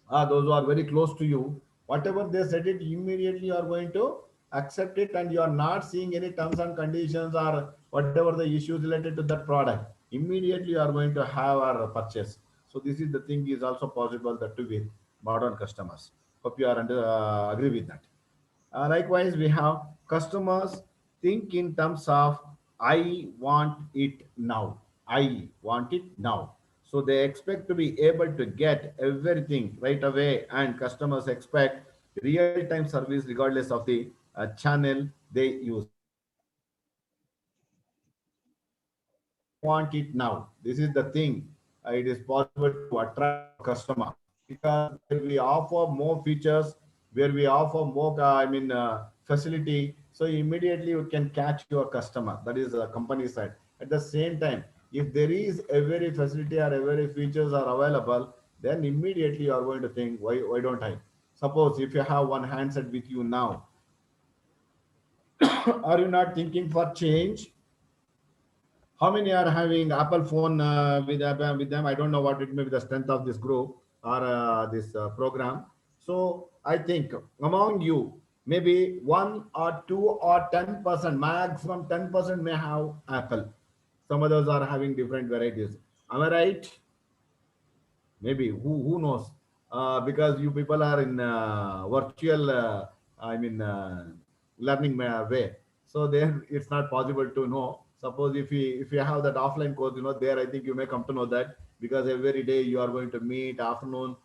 those who are very close to you, whatever they said it, immediately you are going to accept it and you are not seeing any terms and conditions or whatever the issues related to that product. Immediately you are going to have our purchase. So this is the thing is also possible that to with modern customers. Hope you are agree with that. Likewise, we have customers think in terms of I want it now. I want it now. So they expect to be able to get everything right away, and customers expect real-time service regardless of the channel they use. I want it now. This is the thing. It is possible to attract our customer because where we offer more features, where we offer more, facility. So immediately you can catch your customer. That is the company side. At the same time, if there is every facility or every features are available, then immediately you are going to think, why don't I? Suppose if you have one handset with you now, are you not thinking for change? How many are having Apple phone with them? I don't know what it may be the strength of this group or this program. So I think among you, maybe 1 or 2 or 10%, maximum 10% may have Apple. Some others are having different varieties. Am I right? Maybe who knows? Because you people are in virtual, learning way. So there, it's not possible to know. Suppose if you have that offline course, there I think you may come to know that because every day you are going to meet afternoon.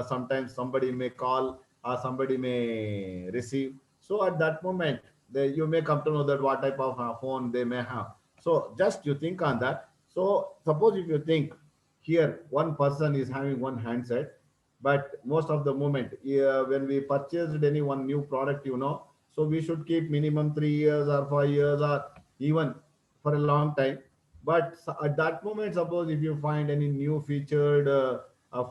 Sometimes somebody may call or somebody may receive. So at that moment, you may come to know that what type of phone they may have. So just you think on that. So suppose if you think here one person is having one handset, but most of the moment when we purchased any one new product, so we should keep minimum 3 years or 5 years or even for a long time. But at that moment, suppose if you find any new featured a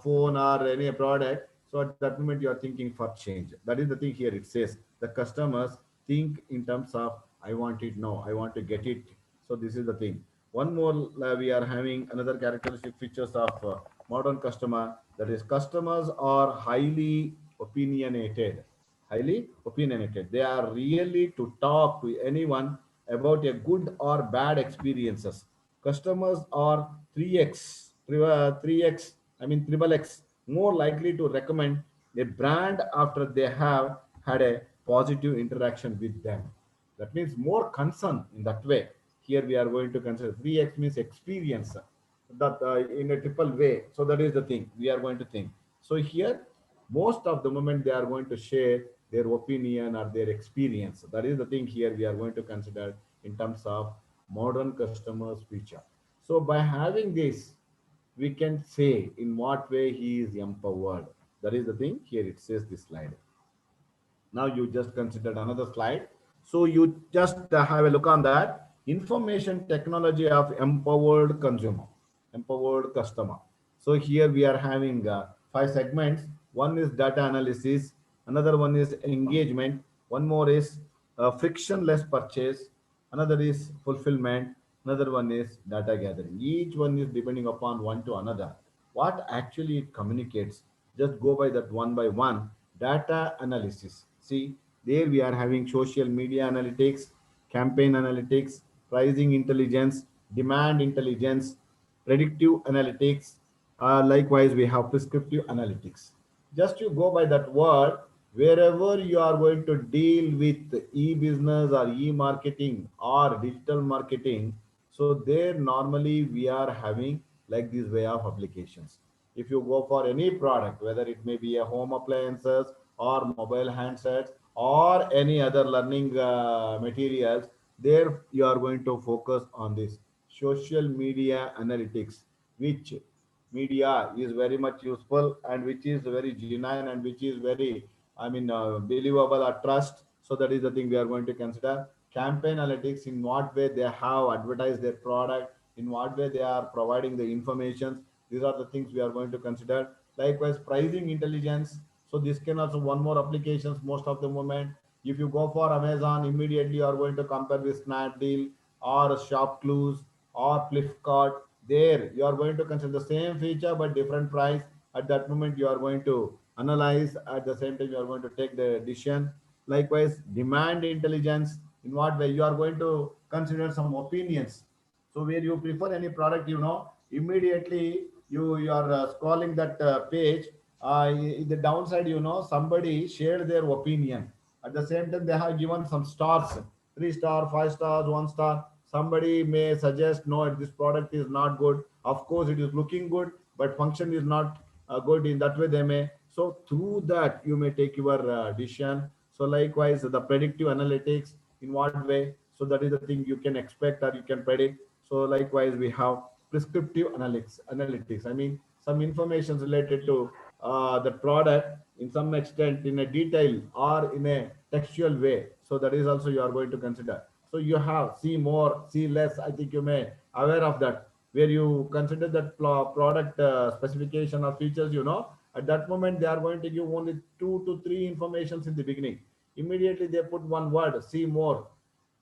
phone or any product, so at that moment you are thinking for change. That is the thing here. It says the customers think in terms of I want it now, I want to get it. So this is the thing. One more, we are having another characteristic features of modern customer, that is customers are highly opinionated. Highly opinionated. They are really to talk to anyone about a good or bad experiences. Customers are 3x, 3x, triple X more likely to recommend a brand after they have had a positive interaction with them. That means more concern in that way. Here we are going to consider 3x means experience that in a triple way. So that is the thing we are going to think. So here, most of the moment they are going to share their opinion or their experience. That is the thing here we are going to consider in terms of modern customers feature. So by having this, we can say in what way he is empowered. That is the thing here it says this slide. Now you just considered another slide. So you just have a look on that. Information technology of empowered consumer, empowered customer. So here we are having 5 segments. One is data analysis. Another one is engagement. One more is frictionless purchase. Another is fulfillment. Another one is data gathering. Each one is depending upon one to another. What actually it communicates, just go by that one by one. Data analysis. See, there we are having social media analytics, campaign analytics, pricing intelligence, demand intelligence, predictive analytics. Likewise, we have prescriptive analytics. Just you go by that word, wherever you are going to deal with e-business or e-marketing or digital marketing, so there normally we are having like this way of applications. if you go for any product, whether it may be a home appliances or mobile handsets or any other learning materials, there you are going to focus on this social media analytics, which media is very much useful and which is very genuine and which is very, believable or trust. So that is the thing we are going to consider. Campaign analytics, in what way they have advertised their product, in what way they are providing the information. These are the things we are going to consider. Likewise, pricing intelligence. So this can also one more applications most of the moment. If you go for Amazon, immediately you are going to compare with Snapdeal or Shop Clues or Flipkart. There you are going to consider the same feature but different price. At that moment you are going to analyze, at the same time you are going to take the decision. Likewise, demand intelligence, in what way you are going to consider some opinions. So where you prefer any product, immediately you are scrolling that page. The downside, somebody shared their opinion. At the same time, they have given some stars, 3 star, 5 stars, 1 star. Somebody may suggest, no, this product is not good. Of course, it is looking good, but function is not good. In that way, they may. So through that, you may take your decision. So likewise, the predictive analytics, in what way? So that is the thing you can expect or you can predict. So likewise, we have prescriptive analytics. I mean, some information related to the product in some extent in a detail or in a textual way. So that is also you are going to consider. So you have see more, see less. I think you may aware of that, where you consider that product specification or features. At that moment they are going to give only 2 to 3 informations in the beginning. Immediately they put one word, see more.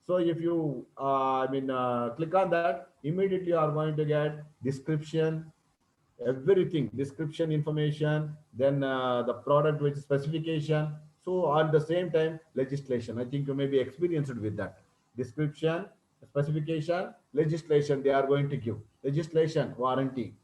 So if you click on that, immediately you are going to get description, everything, description information, then the product with specification. So at the same time, legislation, I think you may be experienced with that. Description, specification, legislation, they are going to give legislation, warranty,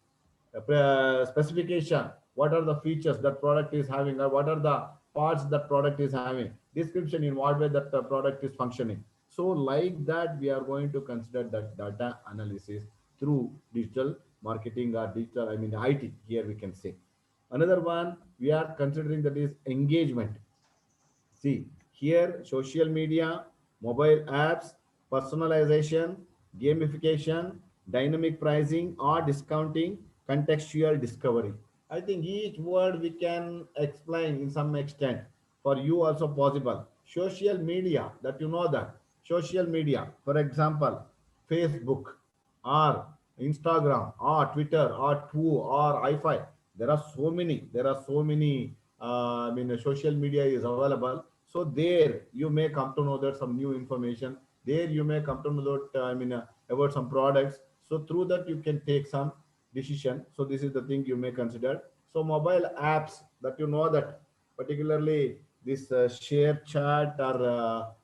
specification, what are the features that product is having, or what are the parts that product is having, description, in what way that the product is functioning. So like that we are going to consider that data analysis through digital marketing or digital, IT, here we can say. Another one we are considering, that is engagement. See, here social media, mobile apps, personalization, gamification, dynamic pricing or discounting, contextual discovery. I think each word we can explain in some extent. For you also possible. Social media, that that. Social media, for example, Facebook or Instagram or Twitter or True or iFi. There are so many. There are so many. Social media is available. So there you may come to know that some new information. There you may come to know that about some products. So through that you can take some decision. So this is the thing you may consider. So mobile apps, that that particularly this share chat or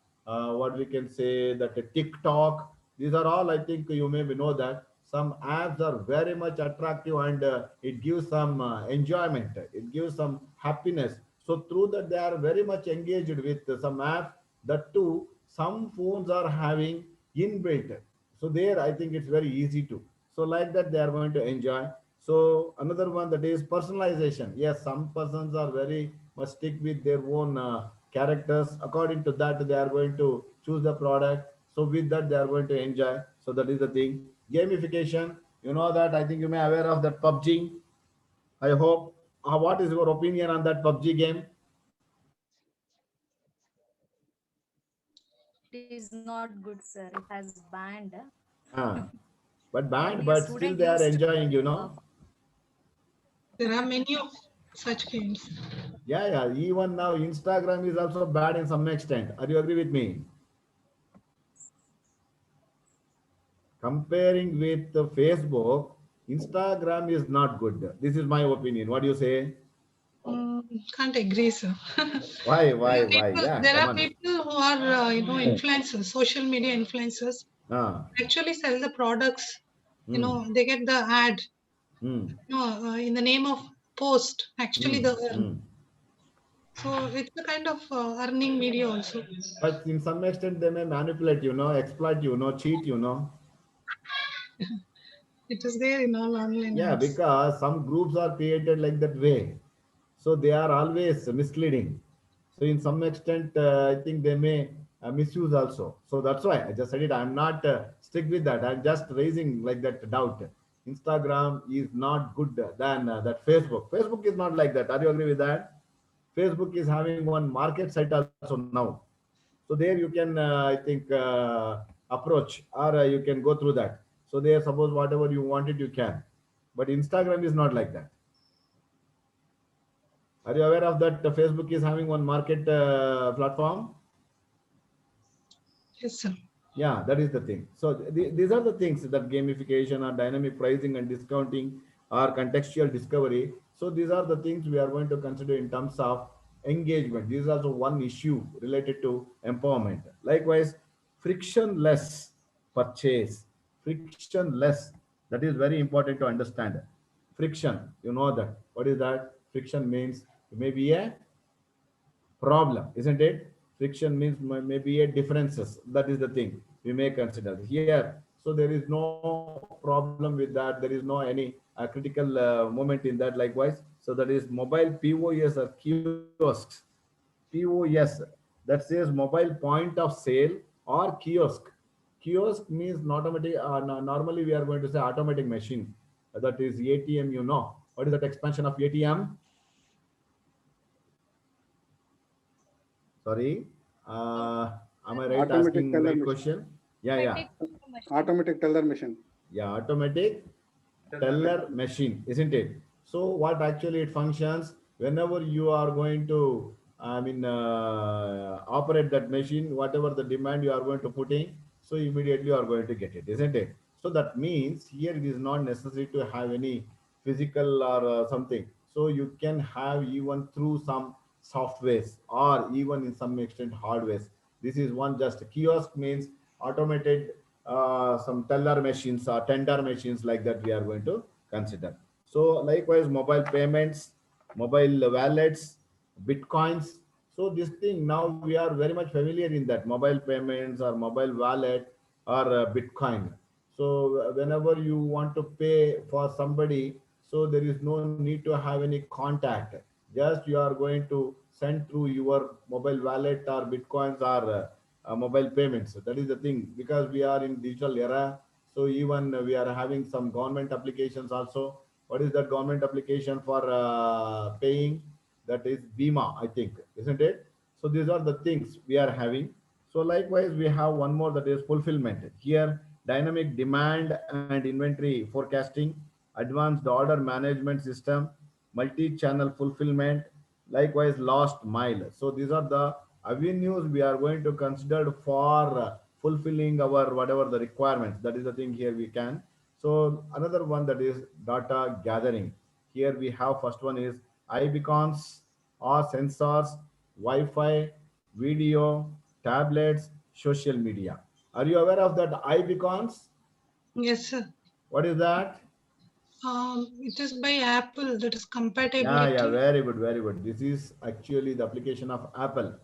what we can say, that TikTok. These are all, I think you may know that some apps are very much attractive and it gives some enjoyment. It gives some happiness. So through that they are very much engaged with some apps. That too, some phones are having inbuilt. So there, I think it's very easy to. So like that, they are going to enjoy. So another one, that is personalization. Yes, some persons are very much stick with their own characters. According to that, they are going to choose the product. So with that, they are going to enjoy. So that is the thing. Gamification, that, I think you may aware of that PUBG. I hope. What is your opinion on that PUBG game? It is not good, sir. It has banned. Ah, but banned, Maybe a but still student they are used. enjoying. There are many of such games. Yeah, yeah. Even now, Instagram is also bad in some extent. Are you agree with me? Comparing with the Facebook, Instagram is not good. This is my opinion. What do you say? Can't agree, sir. Why? Why? Why? Yeah, There come are on. people who are, influencers, social media influencers, Ah, actually sell the products. hmm, They get the ad, hmm, in the name of post. Actually, hmm, the earn. hmm. So it's a kind of earning media also. But in some extent, they may manipulate, exploit, cheat. It is there in all online Yeah, ads. because some groups are created like that way. So they are always misleading. So in some extent, I think they may misuse also. So that's why I just said it. I'm not strict with that. I'm just raising like that doubt. Instagram is not good than that Facebook. Facebook is not like that. Are you agree with that? Facebook is having one market site also now. So there you can, I think, approach or you can go through that. So there, suppose whatever you wanted, you can. But Instagram is not like that. Are you aware of that? Facebook is having one market platform. Yes, sir. Yeah, that is the thing. So these are the things that gamification or dynamic pricing and discounting or contextual discovery. So these are the things we are going to consider in terms of engagement. This is also one issue related to empowerment. Likewise, frictionless purchase. Frictionless. That is very important to understand. Friction, you know that. What is that? Friction means maybe a problem, isn't it? Friction means maybe a differences. That is the thing we may consider here. So there is no problem with that. There is no any critical moment in that. Likewise, so that is mobile POS or kiosks. POS, that says mobile point of sale or kiosk. Kiosk means automatic. Normally we are going to say automatic machine. That is ATM. You know what is that expansion of ATM? Sorry, am I right Automatic asking teller right machine. question? Yeah, yeah, Automatic machine. Automatic teller machine. yeah. Automatic teller machine, isn't it? So what actually it functions whenever you are going to, I mean, operate that machine, whatever the demand you are going to put in, so immediately you are going to get it, isn't it? So that means here it is not necessary to have any physical or something. So you can have even through some softwares or even in some extent hardwares. This is one just kiosk means automated some teller machines or tender machines like that we are going to consider. So likewise, mobile payments, mobile wallets, bitcoins. So this thing now we are very much familiar in that mobile payments or mobile wallet or Bitcoin. So whenever you want to pay for somebody, so there is no need to have any contact. Just you are going to send through your mobile wallet or Bitcoins or mobile payments. That is the thing because we are in digital era. So even we are having some government applications also. What is that government application for paying? That is Bima, I think, isn't it? So these are the things we are having. So likewise, we have one more that is fulfillment. Here, dynamic demand and inventory forecasting, advanced order management system, multi-channel fulfillment, likewise last mile. So these are the avenues we are going to consider for fulfilling our whatever the requirements. That is the thing here we can. So another one that is data gathering. Here we have first one is iBeacons or sensors, Wi-Fi, video, tablets, social media. Are you aware of that iBeacons? Yes, sir. What is that? It is by Apple, that is Yeah, compatibility. very good, very good. This is actually the application of Apple.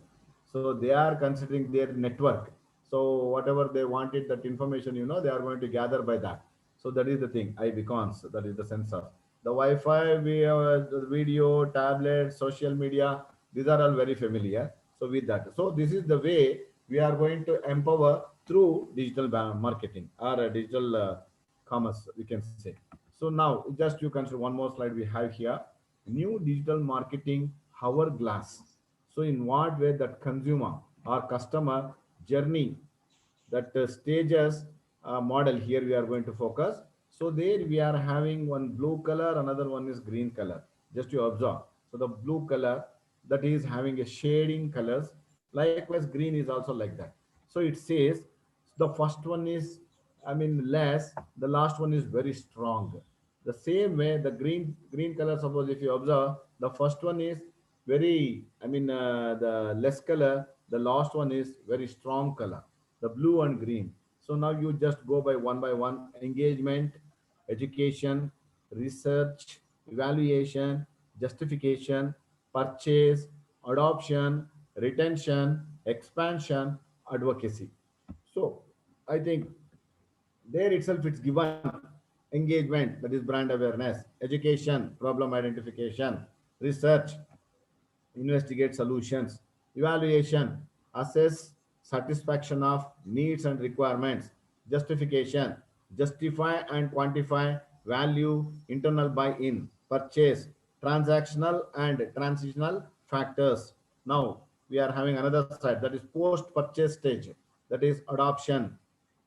So they are considering their network. So whatever they wanted, that information, they are going to gather by that. So that is the thing, iBeacons, that is the sensor. The Wi-Fi, we have the video, tablet, social media, these are all very familiar. So with that, so this is the way we are going to empower through digital marketing or digital commerce, we can say. So now just you consider one more slide we have here, new digital marketing hourglass. So in what way that consumer or customer journey, that stages model here we are going to focus. So there we are having one blue color, another one is green color. Just you observe. So the blue color that is having a shading colors. Likewise, green is also like that. So it says the first one is, I mean, less. The last one is very strong. The same way, the green color. Suppose if you observe, the first one is very, I mean, the less color. The last one is very strong color. The blue and green. So now you just go by one. Engagement, education, research, evaluation, justification, purchase, adoption, retention, expansion, advocacy. So I think there itself it's given engagement, that is brand awareness, education, problem identification, research, investigate solutions, evaluation, assess satisfaction of needs and requirements, justification, justify and quantify value, internal buy-in, purchase, transactional and transitional factors. Now we are having another side, that is post-purchase stage, that is adoption,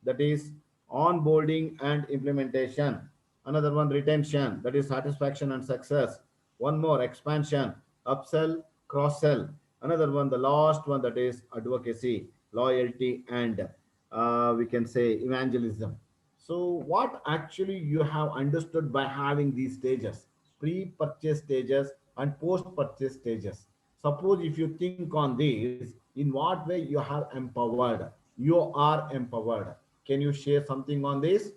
that is onboarding and implementation. Another one, retention, that is satisfaction and success. One more, expansion, upsell, cross sell. Another one, the last one, that is advocacy, loyalty, and we can say evangelism. So what actually you have understood by having these stages, pre-purchase stages and post-purchase stages? Suppose if you think on these, in what way you have empowered, you are empowered. Can you share something on this?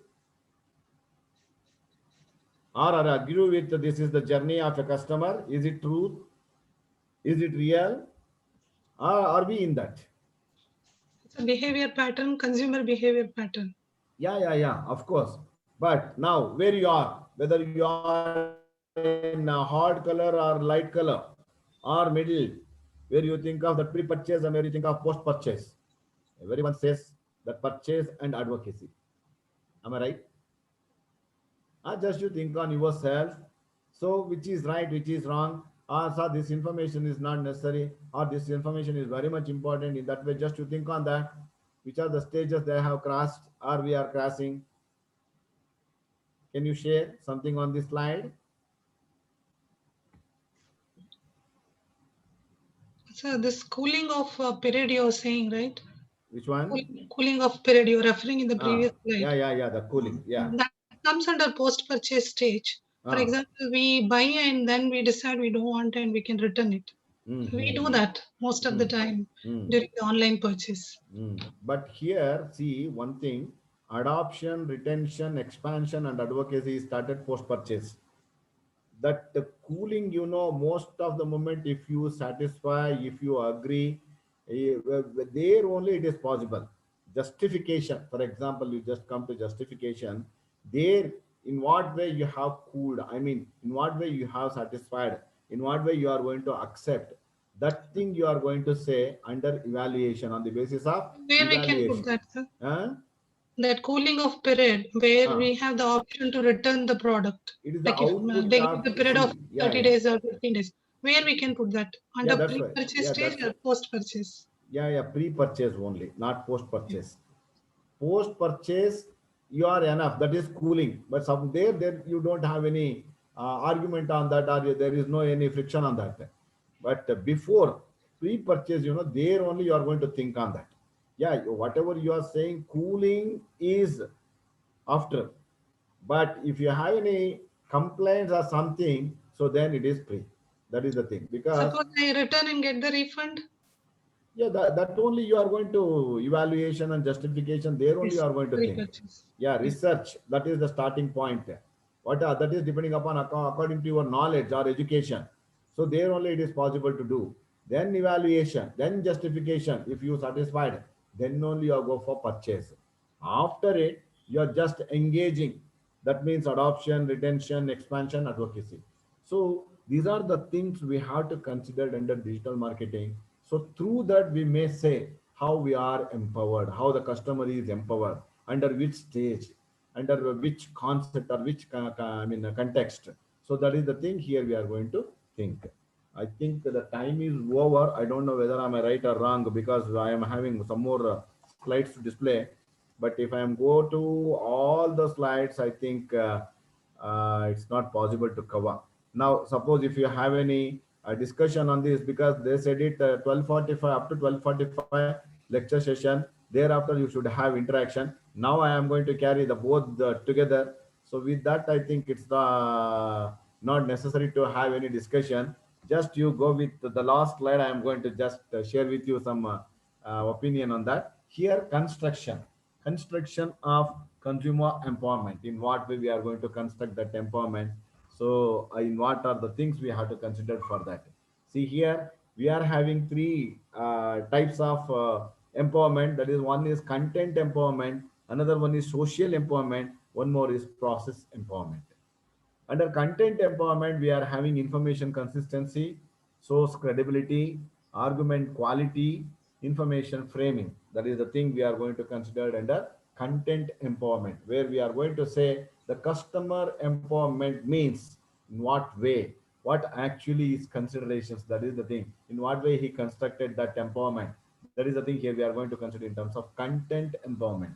Or are agree with this is the journey of a customer? Is it truth? Is it real? Or are we in that? It's a behavior pattern, consumer behavior pattern. Yeah, of course. But now where you are, whether you are in a hard color or light color or middle, where you think of the pre-purchase and where you think of post-purchase, everyone says that purchase and advocacy. Am I right? Just you think on yourself. So which is right, which is wrong? So this information is not necessary, or this information is very much important. In that way, just you think on that. Which are the stages they have crossed, or we are crossing? Can you share something on this slide? So this cooling off period you're saying, right? Which one? Cooling off period you're referring in the previous slide. Yeah. The cooling. Yeah. That comes under post-purchase stage. For example, we buy and then we decide we don't want and we can return it. We do that most of the time during the online purchase. But here, see one thing: adoption, retention, expansion, and advocacy started post-purchase. That the cooling, most of the moment, if you satisfy, if you agree, there only it is possible. Justification, for example, you just come to justification there. In what way you have cooled, I mean, in what way you have satisfied, in what way you are going to accept that thing, you are going to say under evaluation, on the basis of where evaluation. We can put that, sir? That cooling off period where we have the option to return the product. It is like the if they give the period of 30 days or 15 days, where we can put that under pre-purchase stage or post-purchase? Yeah, pre-purchase only, not post-purchase. Post-purchase, you are enough, that is cooling. But some there you don't have any argument on that, or there is no any friction on that. But before pre-purchase, there only you are going to think on that. Yeah, whatever you are saying, cooling is after. But if you have any complaints or something, so then it is pre. That is the thing. Because suppose I return and get the refund. Yeah, that only you are going to evaluation and justification. There only you are going to think. Yeah, research, that is the starting point. What that is depending upon according to your knowledge or education. So there only it is possible to do. Then evaluation, then justification. If you satisfied, then only you go for purchase. After it, you are just engaging. That means adoption, retention, expansion, advocacy. So these are the things we have to consider under digital marketing. So through that, we may say how we are empowered, how the customer is empowered, under which stage, under which concept or which context. So that is the thing here we are going to think. I think the time is over. I don't know whether I'm right or wrong, because I am having some more slides to display. But if I am go to all the slides, I think it's not possible to cover. Now, suppose if you have any discussion on this, because they said it 12:45 up to 12:45 lecture session. Thereafter, you should have interaction. Now I am going to carry the both together. So with that, I think it's not necessary to have any discussion. Just you go with the last slide. I am going to just share with you some opinion on that. Here, construction of consumer empowerment. In what way we are going to construct that empowerment? So in what are the things we have to consider for that? See here, we are having three types of empowerment. That is, one is content empowerment, another one is social empowerment, one more is process empowerment. Under content empowerment, we are having information consistency, source credibility, argument quality, information framing. That is the thing we are going to consider under content empowerment, where we are going to say the customer empowerment means in what way, what actually is considerations. That is the thing. In what way he constructed that empowerment. That is the thing here we are going to consider in terms of content empowerment.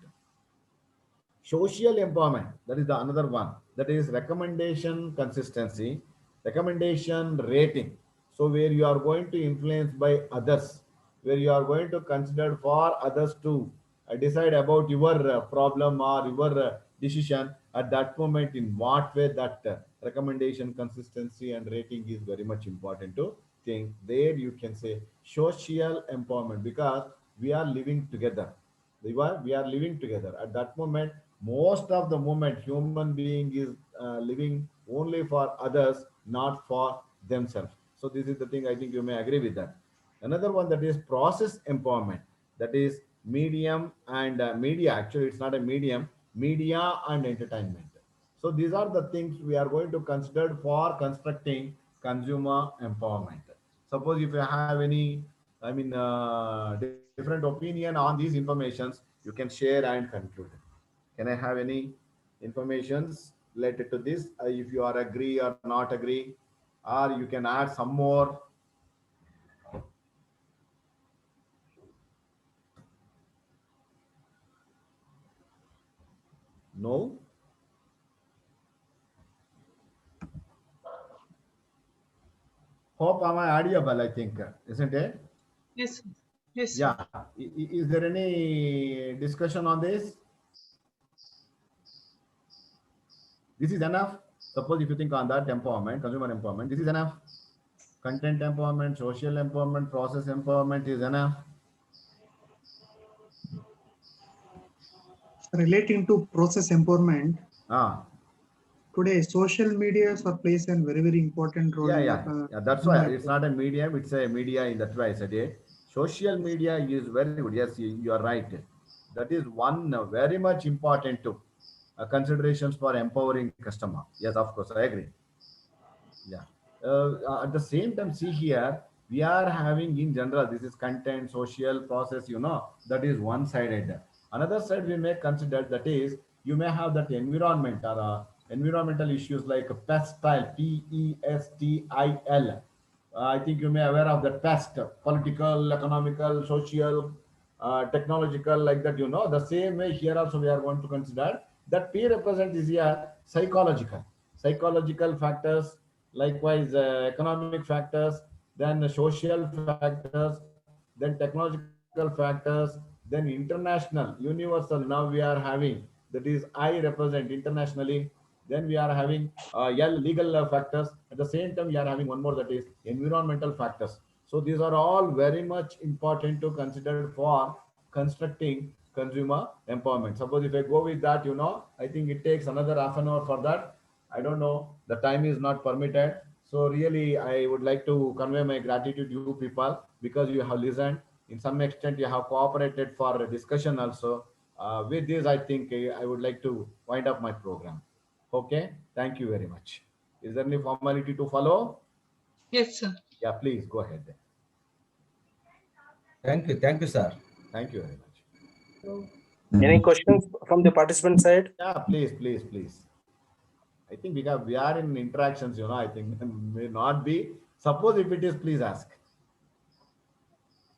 Social empowerment, that is the another one, that is recommendation consistency, recommendation rating. So where you are going to influence by others, where you are going to consider for others to decide about your problem or your decision at that moment, in what way that recommendation consistency and rating is very much important to think. There you can say social empowerment, because we are living together. We are living together at that moment. Most of the moment human being is living only for others, not for themselves. So this is the thing, I think you may agree with that. Another one, that is process empowerment, that is medium and media. Actually it's not a medium, media and entertainment. So these are the things we are going to consider for constructing consumer empowerment. Suppose if you have any, different opinion on these informations, you can share and conclude. Can I have any informations related to this? If you are agree or not agree, or you can add some more. No? Hope am I audible, I think, isn't it? Yes, sir. Yes, sir. Yeah. Is there any discussion on this? This is enough. Suppose if you think on that empowerment, consumer empowerment, this is enough. Content empowerment, social empowerment, process empowerment is enough. Relating to process empowerment, Ah, today social media plays a very important role. yeah. That's why it's not a medium, it's a media in that way I said it. Social media is very good. Yes, you are right. That is one very much important to considerations for empowering customer. Yes, of course, I agree. Yeah. At the same time, see here, we are having in general, this is content, social process, that is one sided. Another side we may consider, that is, you may have that environment or environmental issues like pestile, PESTIL. I think you may aware of that pest, political, economical, social, technological, like that, the same way here also we are going to consider that P represent is here psychological factors, likewise economic factors, then social factors, then technological factors, then international, universal. Now we are having, that is I represent internationally. Then we are having L, legal factors. At the same time we are having one more, that is environmental factors. So these are all very much important to consider for constructing consumer empowerment. Suppose if I go with that, I think it takes another half an hour for that. I don't know, the time is not permitted. So really, I would like to convey my gratitude to you people, because you have listened. In some extent, you have cooperated for a discussion also. With this, I think I would like to wind up my program. Okay, thank you very much. Is there any formality to follow? Yes, sir. Yeah, please go ahead. Thank you, sir. Thank you very much. Any questions from the participant side? Yeah, please. I think we are in interactions, I think may not be. Suppose if it is, please ask.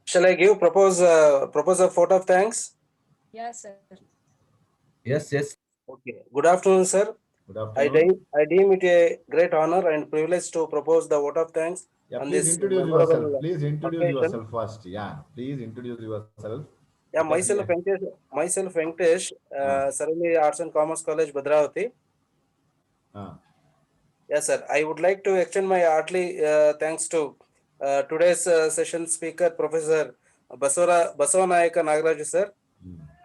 Shall I propose a vote of thanks? Yes, sir. Yes. Okay. Good afternoon, sir. Good afternoon. I deem it a great honor and privilege to propose the vote of thanks. Yeah, on please this introduce memorable yourself. Please introduce occasion. yourself first. Yeah, please introduce yourself. Yeah, Because myself Venkatesh, Saravani Arts and Commerce College, Bhadravati. Yes, sir. I would like to extend my heartily thanks to today's session speaker, Professor Basavanayaka Nagaraju, sir.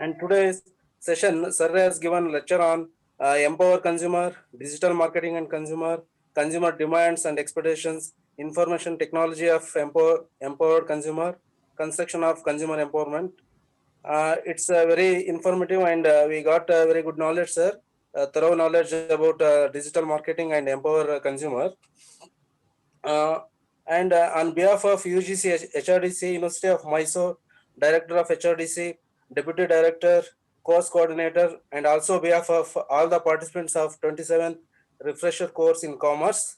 And today's session, sir has given lecture on empower consumer, digital marketing and consumer demands and expectations, information technology of empowered consumer, construction of consumer empowerment. It's very informative and we got very good knowledge, sir. thorough knowledge about digital marketing and empower consumer. And on behalf of UGC-HRDC, University of Mysore, Director of HRDC, Deputy Director, Course Coordinator, and also behalf of all the participants of 27th Refresher Course in Commerce.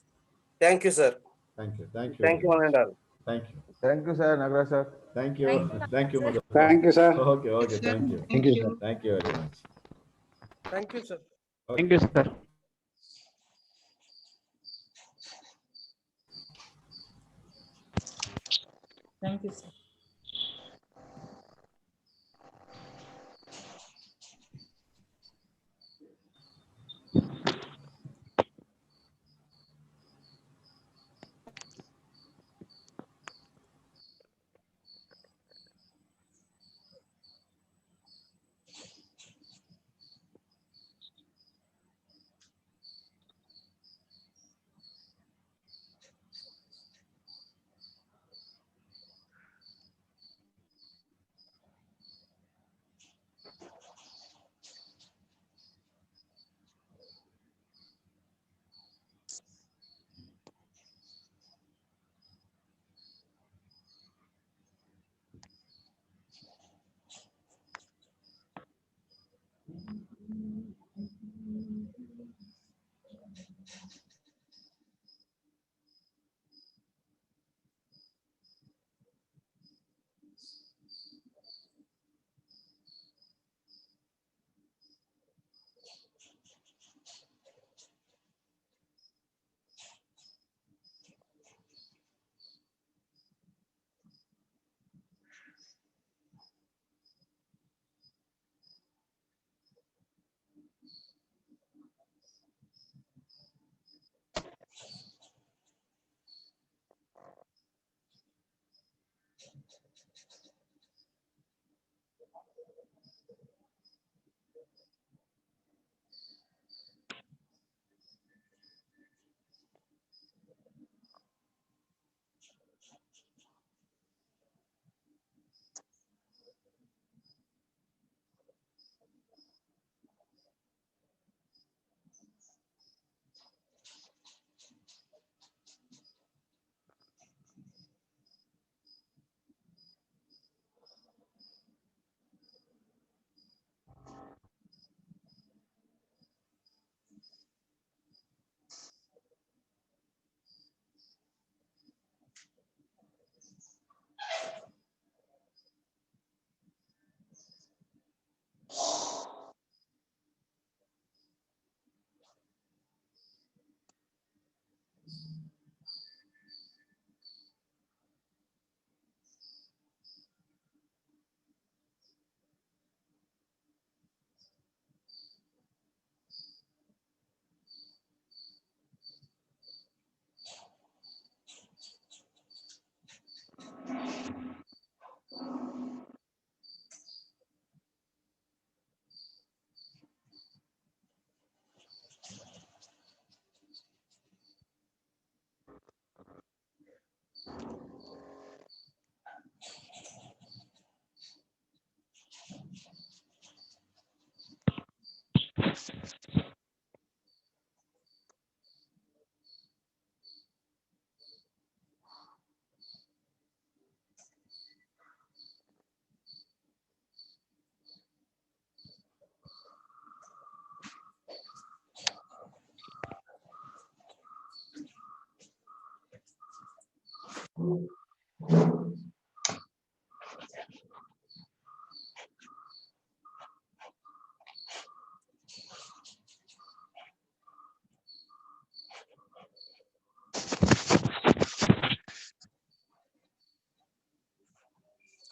Thank you, sir. Thank you. Thank you Thank very you, one much. and all. Thank you. Thank you, sir. Nagraj sir. Thank you. Thank you, Thank you, sir. Madhu. Thank you, sir. Okay, okay. Yes, sir. Thank you. Thank you. Thank you very much. Thank you, sir. Okay. Thank you, sir. Thank you, sir.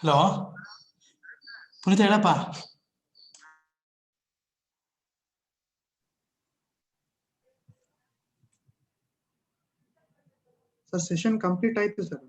Hello Puneeth ಹೇಳಪ್ಪ. Sir session complete ಆಯ್ತು sir.